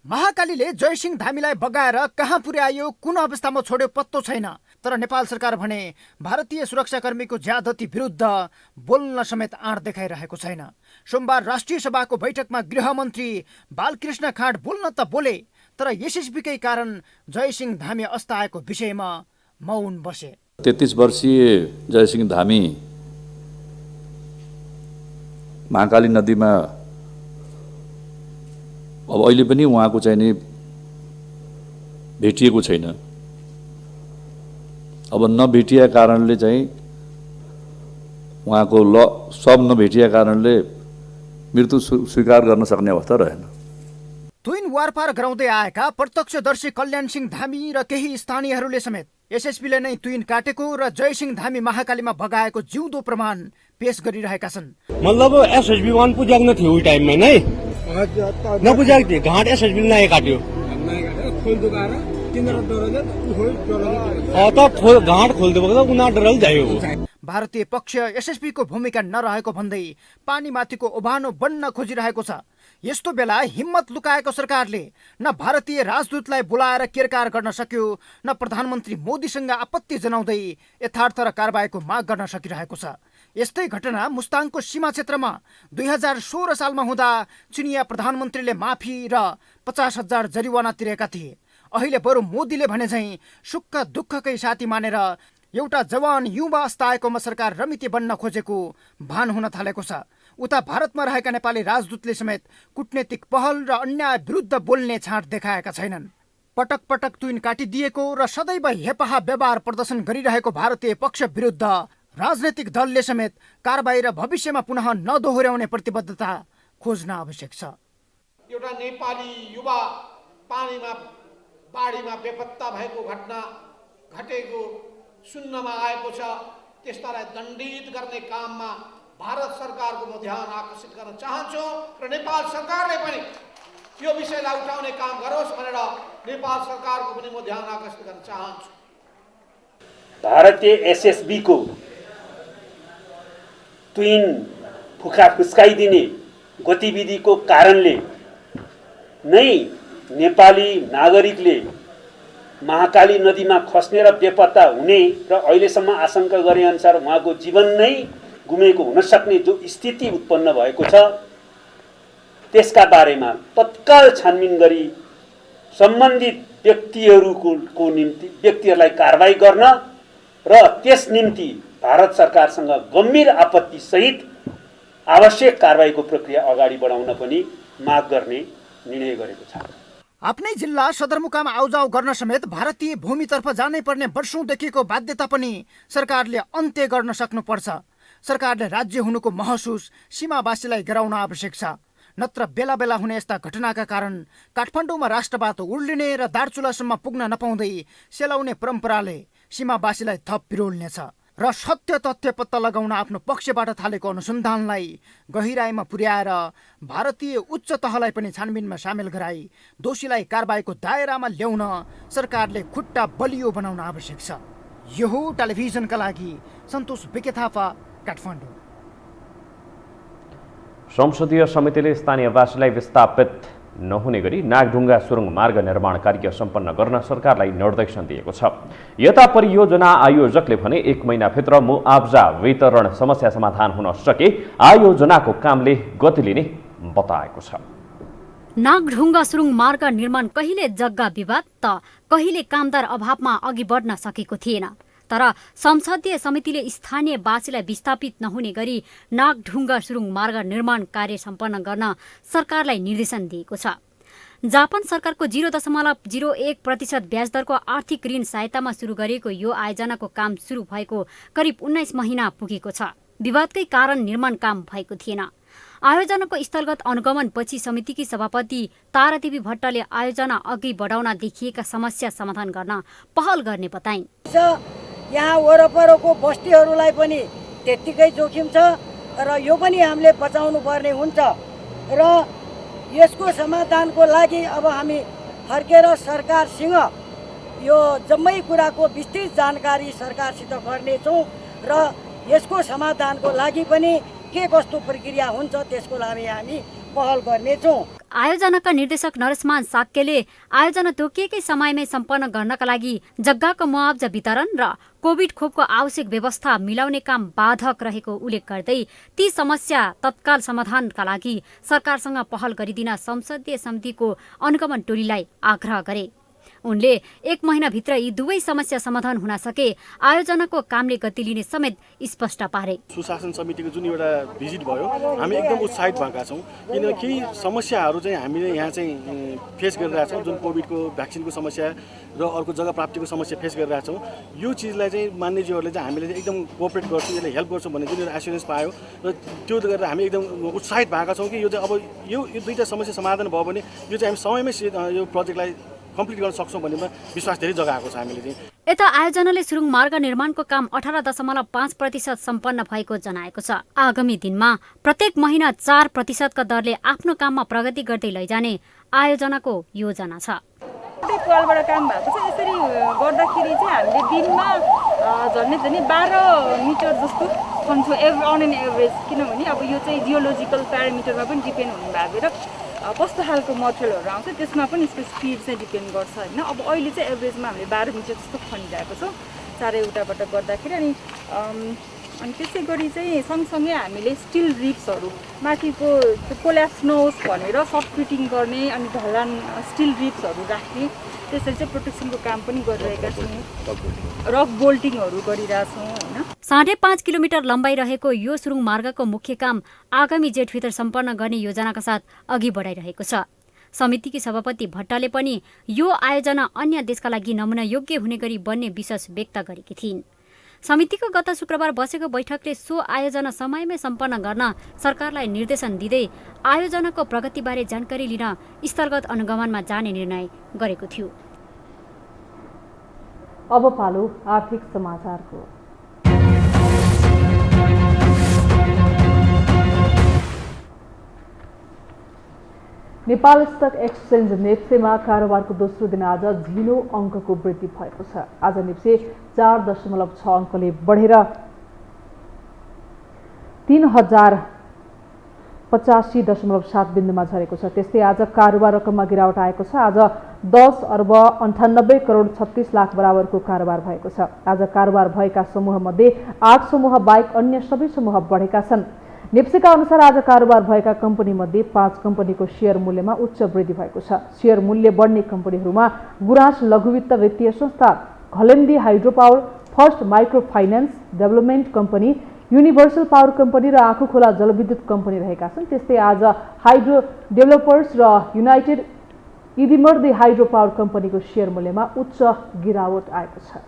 महाकालीले जयसिंह धामीलाई बगाएर कहाँ पुर्यायो, कुन अवस्थामा छोड्यो पत्तो छैन। तर नेपाल सरकार भने भारतीय सुरक्षाकर्मीको ज्यादती विरुद्ध बोल्न समेत आँट देखाइरहेको छैन। सोमबार राष्ट्रिय सभाको बैठकमा गृहमन्त्री बालकृष्ण खाँड बोल्न त बोले, तर एसएसबीकै कारण जयसिंह धामी अस्ताएको विषयमा मौन बसे। 33 वर्षीय जयसिंह धामी महाकाली नदीमा अब अहिले पनि उहाँको चाहिँ नि भेटिएको छैन। अब नभेटिया कारणले चाहिँ उहाँको सब नभेटिया कारणले मृत्यु स्वीकार गर्न सक्ने अवस्था रहेन। तुइन वारपार गराउँदै आएका प्रत्यक्षदर्शी कल्याण सिंह धामी र केही स्थानीयहरूले समेत एसएसबीले नै तुइन काटेको र जयसिंह धामी महाकालीमा बगाएको जिउँदो प्रमाण पेश गरिरहेका छन्। मतलब एसएसबी वान पुजाग्न थियो उही टाइममा नै नपुजाक थियो, घाट एसएसबी नै काट्यो घाट खोल्दिएको उनीहरू डरले जायो। भारतीय पक्ष एसएसबीको भूमिका नरहेको भन्दै पानीमाथिको ओभानो बन्न खोजिरहेको छ। यस्तो बेला हिम्मत लुकाएको सरकारले न भारतीय राजदूतलाई बोलाएर केरकार गर्न सक्यो, न प्रधानमन्त्री मोदीसँग आपत्ति जनाउँदै यथार्थ र कारबाहीको माग गर्न सकिरहेको छ। यस्तै घटना मुस्ताङको सीमा क्षेत्रमा 2016 सालमा हुँदा चिनिया प्रधानमन्त्रीले माफी र 50,000 जरिवाना तिरेका थिए। अहिले बरु मोदीले भने झैँ सुख दुःखकै साथी मानेर एउटा जवान युवा अस्ताएकोमा सरकार रमिते बन्न खोजेको भान हुन थालेको छ। उता भारतमा रहेका नेपाली राजदूतले समेत कूटनीतिक पहल र अन्याय विरुद्ध बोल्ने छाँट देखाएका छैनन्। पटक पटक तुइन काटिदिएको र सदैव हेपाहा व्यवहार प्रदर्शन गरिरहेको भारतीय पक्ष विरुद्ध राजनैतिक दलले समेत कारबाही र भविष्यमा पुनः नदोहोर्याउने प्रतिबद्धता खोज्न आवश्यक छ। एउटा नेपाली युवा पानीमा बाढीमा बेपत्ता भएको घटना घटेको सुन्नमा आएको छ। त्यस्तालाई दण्डित गर्ने काममा भारत सरकारको म ध्यान आकर्षित गर्न चाहन्छु र नेपाल सरकारले पनि यो विषयलाई उठाउने काम गरोस् भनेर नेपाल सरकारको पनि म ध्यान आकर्षित गर्न चाहन्छु। भारतीय एसएसबीको तुइन फुस्काइदिने गतिविधिको कारणले नै नेपाली नागरिकले महाकाली नदीमा खस्ने र बेपत्ता हुने र अहिलेसम्म आशंका गरे अनुसार उहाँको जीवन नै गुमेको हुन सक्ने जो स्थिति उत्पन्न भएको छ, त्यसका बारेमा तत्काल छानबिन गरी सम्बन्धित व्यक्तिहरूलाई कारबाही गर्न र त्यस निम्ति भारत सरकारसँग गम्भीर आपत्ति सहित आवश्यक कारबाहीको प्रक्रिया अगाडि बढाउन पनि माग गर्ने निर्णय गरेको छ। आफ्नै जिल्ला सदरमुकाम आउजाउ गर्न समेत भारतीय भूमितर्फ जानै पर्ने वर्षौंदेखिको बाध्यता पनि सरकारले अन्त्य गर्न सक्नुपर्छ। सरकारले राज्य हुनुको महसुस सीमावासीलाई गराउन आवश्यक छ। नत्र बेला बेला हुने यस्ता घटनाका कारण काठमाडौँमा राष्ट्रवाद उर्लिने र दार्चुलासम्म पुग्न नपाउँदै सेलाउने परम्पराले सीमावासीलाई थप पिरोल्नेछ। र सत्य तथ्य पत्ता लगाउन आफ्नो पक्षबाट थालेको अनुसन्धानलाई गहिराईमा पुर्याएर भारतीय उच्च तहलाई पनि छानबिनमा सामेल गराई दोषीलाई कारबाहीको दायरामा ल्याउन सरकारले खुट्टा बलियो बनाउन आवश्यक छ। यो हो टेलिभिजनका लागि सन्तोष बिके थापा, काठमाडौँ। संसदीय समितिले स्थानीयवासीलाई विस्थापित नहुने गरी नागढुङ्गा सुरुङ मार्ग निर्माण कार्य सम्पन्न गर्न सरकारलाई निर्देशन दिएको छ। यता परियोजना आयोजकले भने 1 महिनाभित्र मुआब्जा वितरण समस्या समाधान हुन सके आयोजनाको कामले गति लिने बताएको छ। नागढुङ्गा सुरुङ मार्ग निर्माण कहिले जग्गा विवाद त कहिले कामदार अभावमा अघि बढ्न सकेको थिएन। तर संसदीय समितिले स्थानीयवासीलाई विस्थापित नहुने गरी नागढुङ्गा सुरुङ मार्ग निर्माण कार्य सम्पन्न गर्न सरकारलाई निर्देशन दिएको छ। जापान सरकारको 0.01% ब्याज दरको आर्थिक ऋण सहायतामा सुरु गरिएको यो आयोजनाको काम सुरु भएको करिब 19 महिना पुगेको छ। विवादकै कारण निर्माण काम भएको थिएन। आयोजनाको स्थलगत अनुगमन पछि समितिकी सभापति तारादेवी भट्टले आयोजना अघि बढाउन देखिएका समस्या समाधान गर्न पहल गर्ने बताइन्। यहाँ वरपरको बस्तीहरूलाई पनि त्यत्तिकै जोखिम छ र यो पनि हामीले बचाउनु पर्ने हुन्छ र यसको समाधानको लागि अब हामी फर्केर सरकारसँग यो जम्मै कुराको विस्तृत जानकारी सरकारसित गर्नेछौँ र यसको समाधानको लागि पनि के कस्तो प्रक्रिया हुन्छ त्यसको लागि हामी पहल गर्नेछौँ। आयोजनाका निर्देशक नरसमान साक्यले आयोजना तोकिएकै समयमै सम्पन्न गर्नका लागि जग्गाको मुआब्जा वितरण र कोभिड खोपको आवश्यक व्यवस्था मिलाउने काम बाधक रहेको उल्लेख गर्दै ती समस्या तत्काल समाधानका लागि सरकारसँग पहल गरिदिन संसदीय समितिको अनुगमन टोलीलाई आग्रह गरे। उनले 1 महिनाभित्र यी दुवै समस्या समाधान हुन सके आयोजनाको कामले गति लिने समेत स्पष्ट पारे। सुशासन समितिको जुन एउटा भिजिट भयो हामी एकदम उत्साहित भएका छौँ किनकि केही समस्याहरू चाहिँ हामीले यहाँ चाहिँ फेस गरिरहेका छौँ। जुन कोभिडको भ्याक्सिनको समस्या र अर्को जग्गा प्राप्तिको समस्या फेस गरिरहेका छौँ। यो चिजलाई चाहिँ मान्यज्यूहरूले चाहिँ हामीले एकदम कोअपरेट गर्छौँ, यसले हेल्प गर्छौँ भन्ने जुन एउटा एस्युरेन्स पायो र त्यो गरेर हामी एकदम उत्साहित भएका छौँ कि यो चाहिँ अब यो दुईवटा समस्या समाधान भयो भने यो चाहिँ हामी समयमै यो प्रोजेक्टलाई कम्प्लिट गर्न सक्छौँ भन्नेमा विश्वास धेरै जगाएको छ हामीले चाहिँ। यता आयोजनाले सुरुङ मार्ग निर्माणको काम 18.5% सम्पन्न भएको जनाएको छ। आगामी दिनमा प्रत्येक महिना 4% का दरले आफ्नो काममा प्रगति गर्दै लैजाने आयोजनाको योजना छ। कलबाट काम भएको छ। यसरी गर्दाखेरि चाहिँ हामीले दिनमा झन्डै 12 मिटर जस्तो खन्छौँ अन एन एभरेज, किनभने अब यो चाहिँ जियोलोजिकल प्यारामिटरमा पनि डिपेन्ड हुने भएर कस्तो खालको मटेरियलहरू आउँछ त्यसमा पनि यसको स्पिड चाहिँ डिपेन्ड गर्छ होइन। अब अहिले चाहिँ एभरेजमा हामीले 12 मिटर जस्तो खनिरहेको छौँ चारैवटाबाट गर्दाखेरि। अनि त्यसै गरी चाहिँ सँगसँगै हामीले स्टिल रिप्सहरू माथिको कोल्याप्स नहोस् भनेर सफ्ट फिटिङ गर्ने अनि ढलान स्टिल रिप्सहरू राख्ने, त्यसरी चाहिँ प्रोटेक्सनको काम पनि गरिरहेका छौँ। रक बोल्टिङहरू गरिरहेछौँ होइन। 5.5 किलोमिटर लम्बाइ रहेको यो सुरुङ मार्गको मुख्य काम आगामी जेठभित्र सम्पन्न गर्ने योजनाका साथ अघि बढाइरहेको छ। समितिकी सभापति भट्टले पनि यो आयोजना अन्य देशका लागि नमुना योग्य हुने गरी बन्ने विश्वास व्यक्त गरेकी थिइन्। समितिको गत शुक्रबार बसेको बैठकले सो आयोजना समयमै सम्पन्न गर्न सरकारलाई निर्देशन दिँदै आयोजनाको प्रगतिबारे जानकारी लिन स्थलगत अनुगमनमा जाने निर्णय गरेको थियो। अब पालो आर्थिक समाचारको। नेपाल स्टक एक्सचेन्ज नेप्सेमा कारोबारको दोस्रो दिन आज झिनो अङ्कको वृद्धि भएको छ। आज नेप्से 4.6 अङ्कले बढेर 3085.7 बिन्दुमा झरेको छ। त्यस्तै आज कारोबार रकममा गिरावट आएको छ। आज 10 अर्ब 98 करोड 36 लाख बराबरको कारोबार भएको छ। आज कारोबार भएका समूहमध्ये 8 समूह बाहेक अन्य सबै समूह बढेका छन्। नेप्सेका अनुसार आज कारोबार भएका कम्पनीमध्ये 5 कम्पनीको सेयर मूल्यमा उच्च वृद्धि भएको छ। सेयर मूल्य बढ्ने कम्पनीहरूमा गुराँस लघुवित्त वित्तीय संस्था, Ghalemdi hydro power, first micro finance development company, universal power company र आँखुखोला जलविद्युत कम्पनी रहेका छन्। त्यस्तै आज हाइड्रो डेभलपर्स र युनाइटेड इदिमर्दी हाइड्रो पावर कम्पनीको सेयर मूल्यमा उच्च गिरावट आएको छ।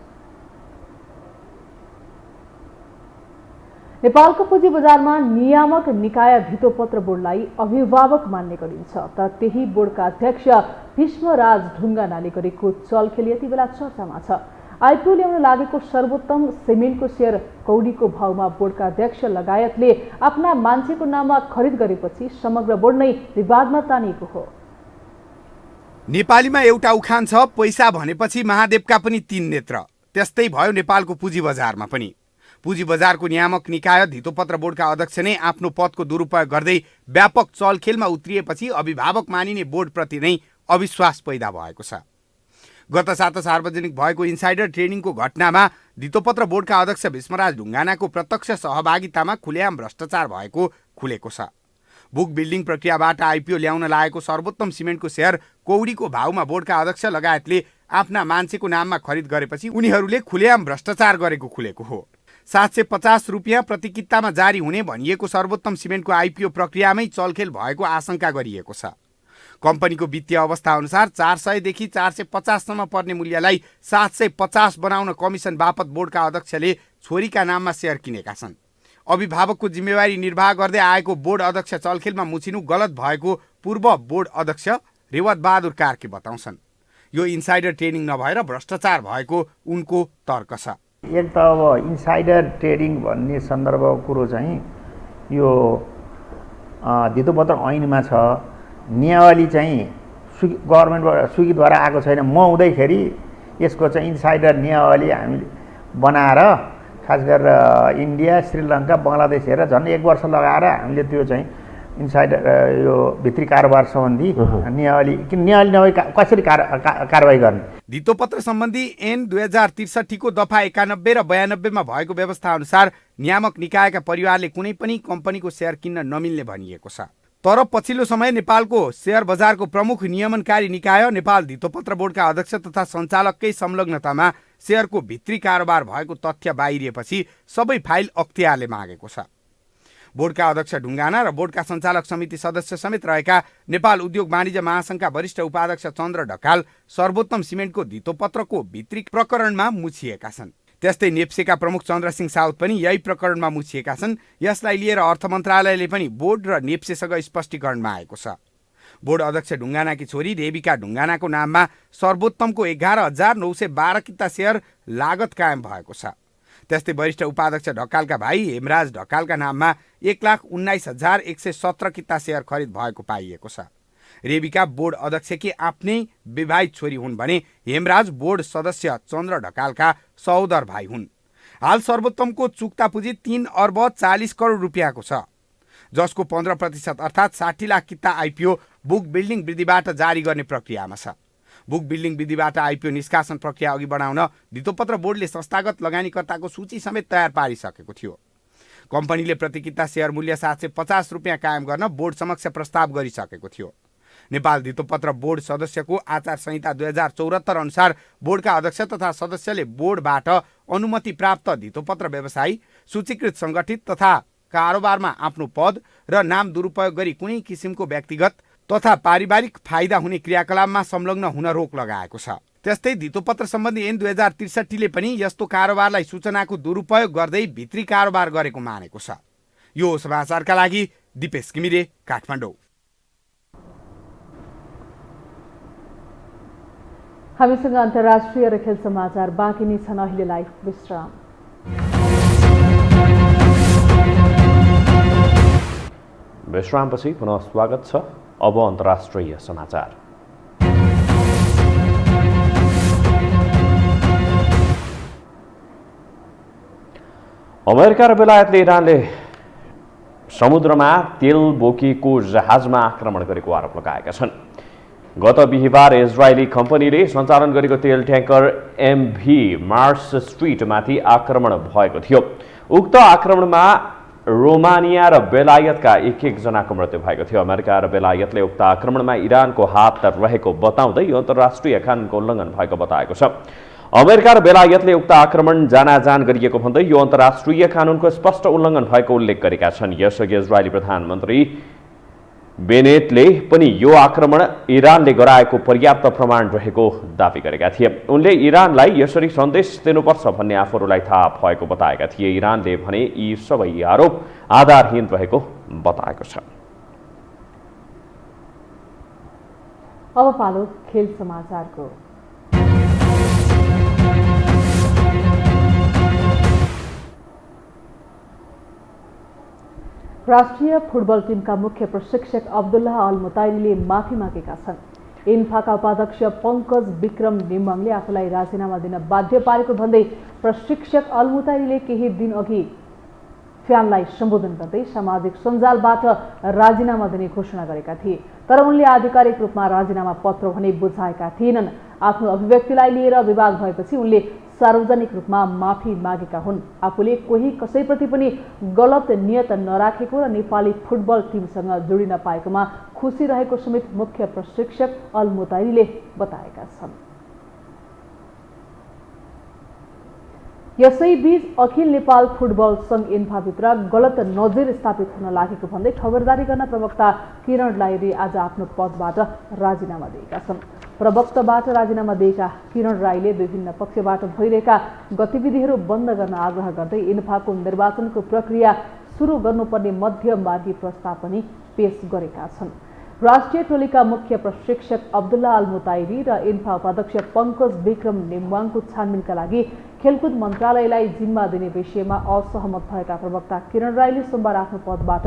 नेपालको पुँजी बजारमा नियामक निकाय भितोपत्र बोर्डलाई अभिभावक मान्ने गरिन्छ, तर त्यही बोर्डका अध्यक्ष भीष्मराज ढुङ्गानाले गरेको चलखेल यति बेला चर्चामा छ। आइपिओ ल्याउन लागेको सर्वोत्तम सिमेन्टको सेयर कौडीको भाउमा बोर्डका अध्यक्ष लगायतले आफ्ना मान्छेको नाममा खरिद गरेपछि समग्र बोर्ड नै विवादमा तानिएको हो। नेपालीमा एउटा उखान छ, पैसा भनेपछि महादेवका पनि 3 नेत्र। त्यस्तै भयो नेपालको पुँजी बजारमा पनि। पुँजी बजारको नियामक निकाय धितोपत्र बोर्डका अध्यक्ष नै आफ्नो पदको दुरुपयोग गर्दै व्यापक चलखेलमा उत्रिएपछि अभिभावक मानिने बोर्डप्रति नै अविश्वास पैदा भएको छ। गत साता सार्वजनिक भएको इन्साइडर ट्रेडिङको घटनामा धितोपत्र बोर्डका अध्यक्ष भीष्मराज ढुङ्गानाको प्रत्यक्ष सहभागितामा खुलेआम भ्रष्टाचार भएको खुलेको छ। बुक बिल्डिङ प्रक्रियाबाट आइपिओ ल्याउन लागेको सर्वोत्तम सिमेन्टको सेयर कौडीको भाउमा बोर्डका अध्यक्ष लगायतले आफ्ना मान्छेको नाममा खरिद गरेपछि उनीहरूले खुलेआम भ्रष्टाचार गरेको खुलेको हो। 750 रुपियाँ प्रति कितामा जारी हुने भनिएको सर्वोत्तम सिमेन्टको आइपिओ प्रक्रियामै चलखेल भएको आशंका गरिएको छ। कम्पनीको वित्तीय अवस्था अनुसार 400 देखि 450 सम्म पर्ने मूल्यलाई 750 बनाउन कमिसन बापत बोर्डका अध्यक्षले छोरीका नाममा सेयर किनेका छन्। अभिभावकको जिम्मेवारी निर्वाह गर्दै आएको बोर्ड अध्यक्ष चलखेलमा मुछिनु गलत भएको पूर्व बोर्ड अध्यक्ष रेवत बहादुर कार्की बताउँछन्। यो इन्साइडर ट्रेडिङ नभएर भ्रष्टाचार भएको उनको तर्क छ। एक त अब इन्साइडर ट्रेडिङ भन्ने सन्दर्भको कुरो चाहिँ यो धितोपत्र ऐनमा छ। नियावली चाहिँ गभर्मेन्टबाट स्विगीद्वारा आएको छैन। म हुँदैखेरि यसको चाहिँ इन्साइडर नियावली हामीले बनाएर खास गरेर इन्डिया, श्रीलङ्का, बङ्गलादेश हेरेर झन् 1 वर्ष लगाएर हामीले त्यो चाहिँ इन्साइडर यो भित्री कारोबार सम्बन्धी नियावली नभए कसरी कारवाही गर्ने। धितोपत्र सम्बन्धी ऐन 2063 को दफा 91 र 92 मा भएको व्यवस्था अनुसार नियामक निकायका परिवारले कुनै पनि कम्पनीको सेयर किन्न नमिल्ने भनिएको छ। तर पछिल्लो समय नेपालको सेयर बजारको प्रमुख नियमनकारी निकाय नेपाल धितोपत्र बोर्डका अध्यक्ष तथा सञ्चालककै संलग्नतामा सेयरको भित्री कारोबार भएको तथ्य बाहिरिएपछि सबै फाइल अख्तियारले मागेको छ। बोर्डका अध्यक्ष ढुङ्गाना र बोर्डका सञ्चालक समिति सदस्य समेत रहेका नेपाल उद्योग वाणिज्य महासङ्घका वरिष्ठ उपाध्यक्ष चन्द्र ढकाल सर्वोत्तम सिमेन्टको धितोपत्रको भित्री प्रकरणमा मुछिएका छन्। त्यस्तै नेप्सेका प्रमुख चन्द्रसिंह साउद पनि यही प्रकरणमा मुछिएका छन्। यसलाई लिएर अर्थ मन्त्रालयले पनि बोर्ड र नेप्सेसँग स्पष्टीकरण मागेको छ। बोर्ड अध्यक्ष ढुङ्गानाकी छोरी रेबिका ढुङ्गानाको नाममा सर्वोत्तमको 11,912 किता सेयर लागत कायम भएको छ। त्यस्तै वरिष्ठ उपाध्यक्ष ढकालका भाइ हेमराज ढकालका नाममा 1,19,117 किता सेयर खरिद भएको पाइएको छ। रेबिका बोर्ड अध्यक्षकी आफ्नै विवाहित छोरी हुन् भने हेमराज बोर्ड सदस्य चन्द्र ढकालका सहोदर भाइ हुन्। हाल सर्वोत्तमको चुक्ता पुँजी 3 अर्ब 40 करोड रुपियाँको छ, जसको 15% अर्थात् 60 लाख किता आइपिओ बुक बिल्डिङ विधिबाट जारी गर्ने प्रक्रियामा छ। बुक बिल्डिङ विधिबाट आइपिओ निष्कासन प्रक्रिया अघि बढाउन धितोपत्र बोर्डले संस्थागत लगानीकर्ताको सूची समेत तयार पारिसकेको थियो। कम्पनीले प्रति किता सेयर मूल्य 750 रुपियाँ कायम गर्न बोर्ड समक्ष प्रस्ताव गरिसकेको थियो। नेपाल धितोपत्र बोर्ड सदस्यको आचार संहिता 2074 अनुसार बोर्डका अध्यक्ष तथा सदस्यले बोर्डबाट अनुमति प्राप्त धितोपत्र व्यवसायी, सूचीकृत सङ्गठित तथा कारोबारमा आफ्नो पद र नाम दुरुपयोग गरी कुनै किसिमको व्यक्तिगत तथा पारिवारिक फाइदा हुने क्रियाकलापमा संलग्न हुन रोक लगाएको छ। त्यस्तै धितोपत्र सम्बन्धी ऐन 2063 ले पनि यस्तो कारोबारलाई सूचनाको दुरुपयोग गर्दै भित्री कारोबार गरेको मानेको छ। यो समाचारका लागि दिपेश घिमिरे, काठमाडौँ। हामीसँग अन्तर्राष्ट्रिय र खेल समाचार बाँकी नै छन्। अहिलेलाई विश्राम। विश्रामपछि पुनः स्वागत छ। अब अन्तर्राष्ट्रिय समाचार। अमेरिका र बेलायतले इरानले समुद्रमा तेल बोकेको जहाजमा आक्रमण गरेको आरोप लगाएका छन्। गत बिहिबार इजरायली कम्पनीले सञ्चालन गरेको तेल ट्याङ्कर MV मार्स स्ट्रिटमाथि आक्रमण भएको थियो। उक्त आक्रमणमा रोमानिया र बेलायतका 1-1 जनाको मृत्यु भएको थियो। अमेरिका र बेलायतले उक्त आक्रमणमा इरानको हात रहेको बताउँदै यो अन्तर्राष्ट्रिय कानुनको उल्लङ्घन भएको बताएको छ। अमेरिका र बेलायतले उक्त आक्रमण जानाजान गरिएको भन्दै यो अन्तर्राष्ट्रिय कानुनको स्पष्ट उल्लङ्घन भएको उल्लेख गरेका छन्। यसअघि इजरायली प्रधानमन्त्री बेनेटले पनि यो आक्रमण इरानले गराएको पर्याप्त प्रमाण रहेको दावी गरेका थिए। उनले इरानलाई यसरी सन्देश दिनुपर्छ भन्ने आफूहरूलाई थाहा भएको बताएका थिए। इरानले भने यी सबै आरोप आधारहीन रहेको बताएको छ। अब पालो खेल समाचारको। राष्ट्रिय फुटबल टिमका मुख्य प्रशिक्षक अब्दुल्लाह अल मुताइरीले माफी मागेका छन्। इन्फाका उपाध्यक्ष पङ्कज विक्रम निम्बाङले आफूलाई राजीनामा दिन बाध्य पारेको भन्दै प्रशिक्षक अल मुताइरीले केही दिन अघि फ्यानलाई सम्बोधन गर्दै सामाजिक सञ्जालबाट राजीनामा दिने घोषणा गरेका थिए। तर उनले आधिकारिक रूपमा राजीनामा पत्र भने बुझाएका थिएनन्। आफ्नो अभिव्यक्तिलाई लिएर विवाद भएपछि उनले सार्वजनिक रूपमा माफी मागेका हुन्। आफूले कोही कसैप्रति पनि गलत नियत नराखेको र नेपाली फुटबल टिमसँग जोडिन पाएकोमा खुसी रहेको समेत मुख्य प्रशिक्षक अल मुताइरीले बताएका छन्। यसैबीच अखिल नेपाल फुटबल संघ इन्फाभित्र गलत नजिर स्थापित हुन लागेको भन्दै खबरदारी गर्न प्रवक्ता किरण राईले आज आफ्नो पदबाट राजीनामा दिएका छन्। प्रवक्ताबाट राजीनामा दिएका किरण राईले विभिन्न पक्षबाट भइरहेका गतिविधिहरू बन्द गर्न आग्रह गर्दै इन्फाको निर्वाचनको प्रक्रिया सुरु गर्नुपर्ने मध्यमार्गी प्रस्ताव पनि पेश गरेका छन्। राष्ट्रिय टोलीका मुख्य प्रशिक्षक अब्दुल्लाह अल मुताइरी र इन्फा उपाध्यक्ष पङ्कज विक्रम निम्बाङको छानबिनका लागि खेलकुद मन्त्रालयलाई जिम्मा दिने विषयमा असहमत भएका प्रवक्ता किरण राईले सोमबार आफ्नो पदबाट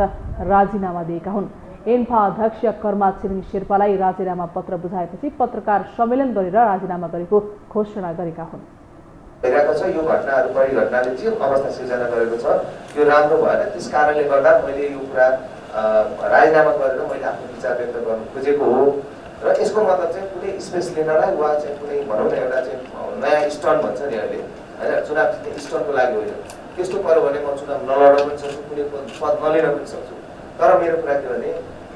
राजीनामा दिएका हुन्। इन्फा अध्यक्ष कर्मा छिरिङ शेर्पालाई राजीनामा पत्र बुझाएपछि पत्रकार सम्मेलन गरेर राजीनामा गरेको घोषणा गरेका हुन्। भइरहेको छ यो घटनाहरू बढी घटनाले जे अवस्था सिर्जना गरेको छ यो राम्रो भएन। त्यस कारणले गर्दा मैले यो कुरा राजीनामा गरेर मैले आफ्नो विचार व्यक्त गर्न खोजेको हो र यसको मतलब चाहिँ कुनै स्पेस लिनलाई वा चाहिँ कुनै भनौँ न एउटा चाहिँ नयाँ स्टन भन्छ नि अहिले होइन, चुनाव स्टनको लागि होइन। त्यस्तो पऱ्यो भने म चुनाव नलड्न पनि सक्छु, कुनै पद नलिन पनि सक्छु। तर मेरो कुरा के भने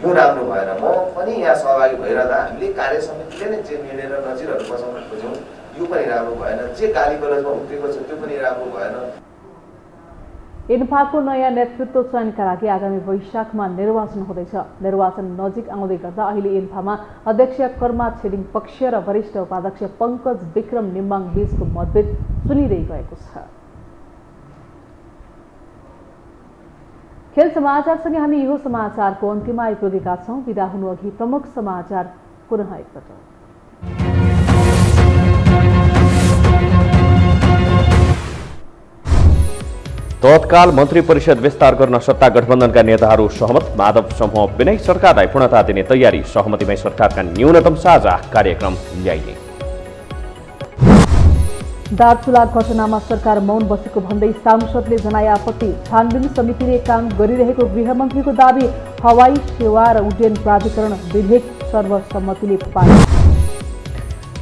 यो राम्रो भएन। म पनि यहाँ सहभागी भइरहँदा हामीले कार्य समितिले नै जे निर्णय र नजिरहरू बसाउन खोज्यौँ यो पनि राम्रो भएन। जे गाली गलजमा उठेको छ त्यो पनि राम्रो भएन। इन्फाको नयाँ नेतृत्व चयनका लागि आगामी वैशाखमा निर्वाचन हुँदैछ। निर्वाचन नजिक आउँदै गर्दा अहिले इन्फामा अध्यक्ष कर्मा छिरिङ पक्ष र वरिष्ठ उपाध्यक्ष पङ्कज विक्रम निम्बाङ बीचको मतभेद सुनिँदै गएको छ। खेल समाचारसँगै हामी यो समाचारको अन्त्यमा आइपुगेका छौँ। बिदा हुनु अघि प्रमुख समाचार पुनः एकपटक। तत्काल मन्त्री परिषद विस्तार गर्न सत्ता गठबन्धनका नेताहरू सहमत। माधव समूह विनय सरकारलाई पूर्णता दिने तयारी। सहमतिमै सरकारका न्यूनतम साझा कार्यक्रम ल्याइने। दार्चुला घटनामा सरकार मौन बसेको भन्दै सांसदले जनाए आपत्ति। छानबिन समितिले काम गरिरहेको गृहमन्त्रीको दाबी। हवाई सेवा र उड्डयन प्राधिकरण विधेयक सर्वसम्मतिले पारित।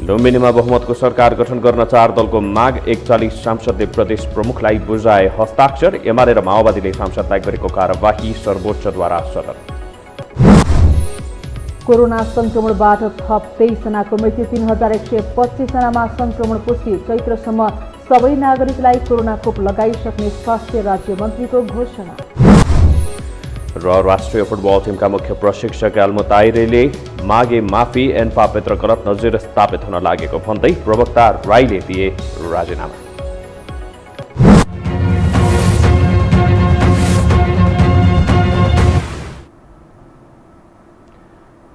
लुम्बिनीमा बहुमतको सरकार गठन गर्न 4 दलको माग। 41 सांसदले प्रदेश प्रमुखलाई बुझाए हस्ताक्षर। एमाले र माओवादीले सांसदलाई गरेको कार्यवाही सर्वोच्चद्वारा स्थगित। कोरोना संक्रमणबाट थप 23 जनाको मृत्यु। 3125 जनामा संक्रमण पुष्टि। चैत्रसम्म सबै नागरिकलाई कोरोना खोप लगाइसक्ने स्वास्थ्य राज्य मन्त्रीको घोषणा। र राष्ट्रिय फुटबल टिमका मुख्य प्रशिक्षक अल मुताइरीले मागे माफी। एन्फाभित्र गलत नजिर स्थापित हुन लागेको भन्दै प्रवक्ता राईले दिए राजीनामा।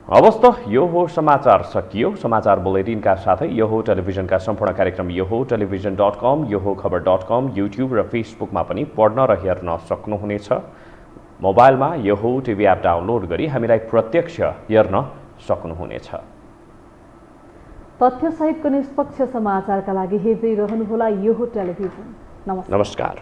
अवस्था यो हो समाचार सकियो। समाचार बुलेटिनका साथै यो हो टेलिभिजनका सम्पूर्ण कार्यक्रम यो हो टेलिभिजन.com, यो हो खबर.com, युट्युब र फेसबुकमा पनि पढ्न र हेर्न सक्नुहुनेछ। मोबाइलमा यो हो टिभी एप डाउनलोड गरी हामीलाई प्रत्यक्ष हेर्न सक्नुहुनेछ। तथ्यसहितको निष्पक्ष समाचारका लागि हेर्दै रहनुहोला यो हो टेलिभिजन। नमस्कार।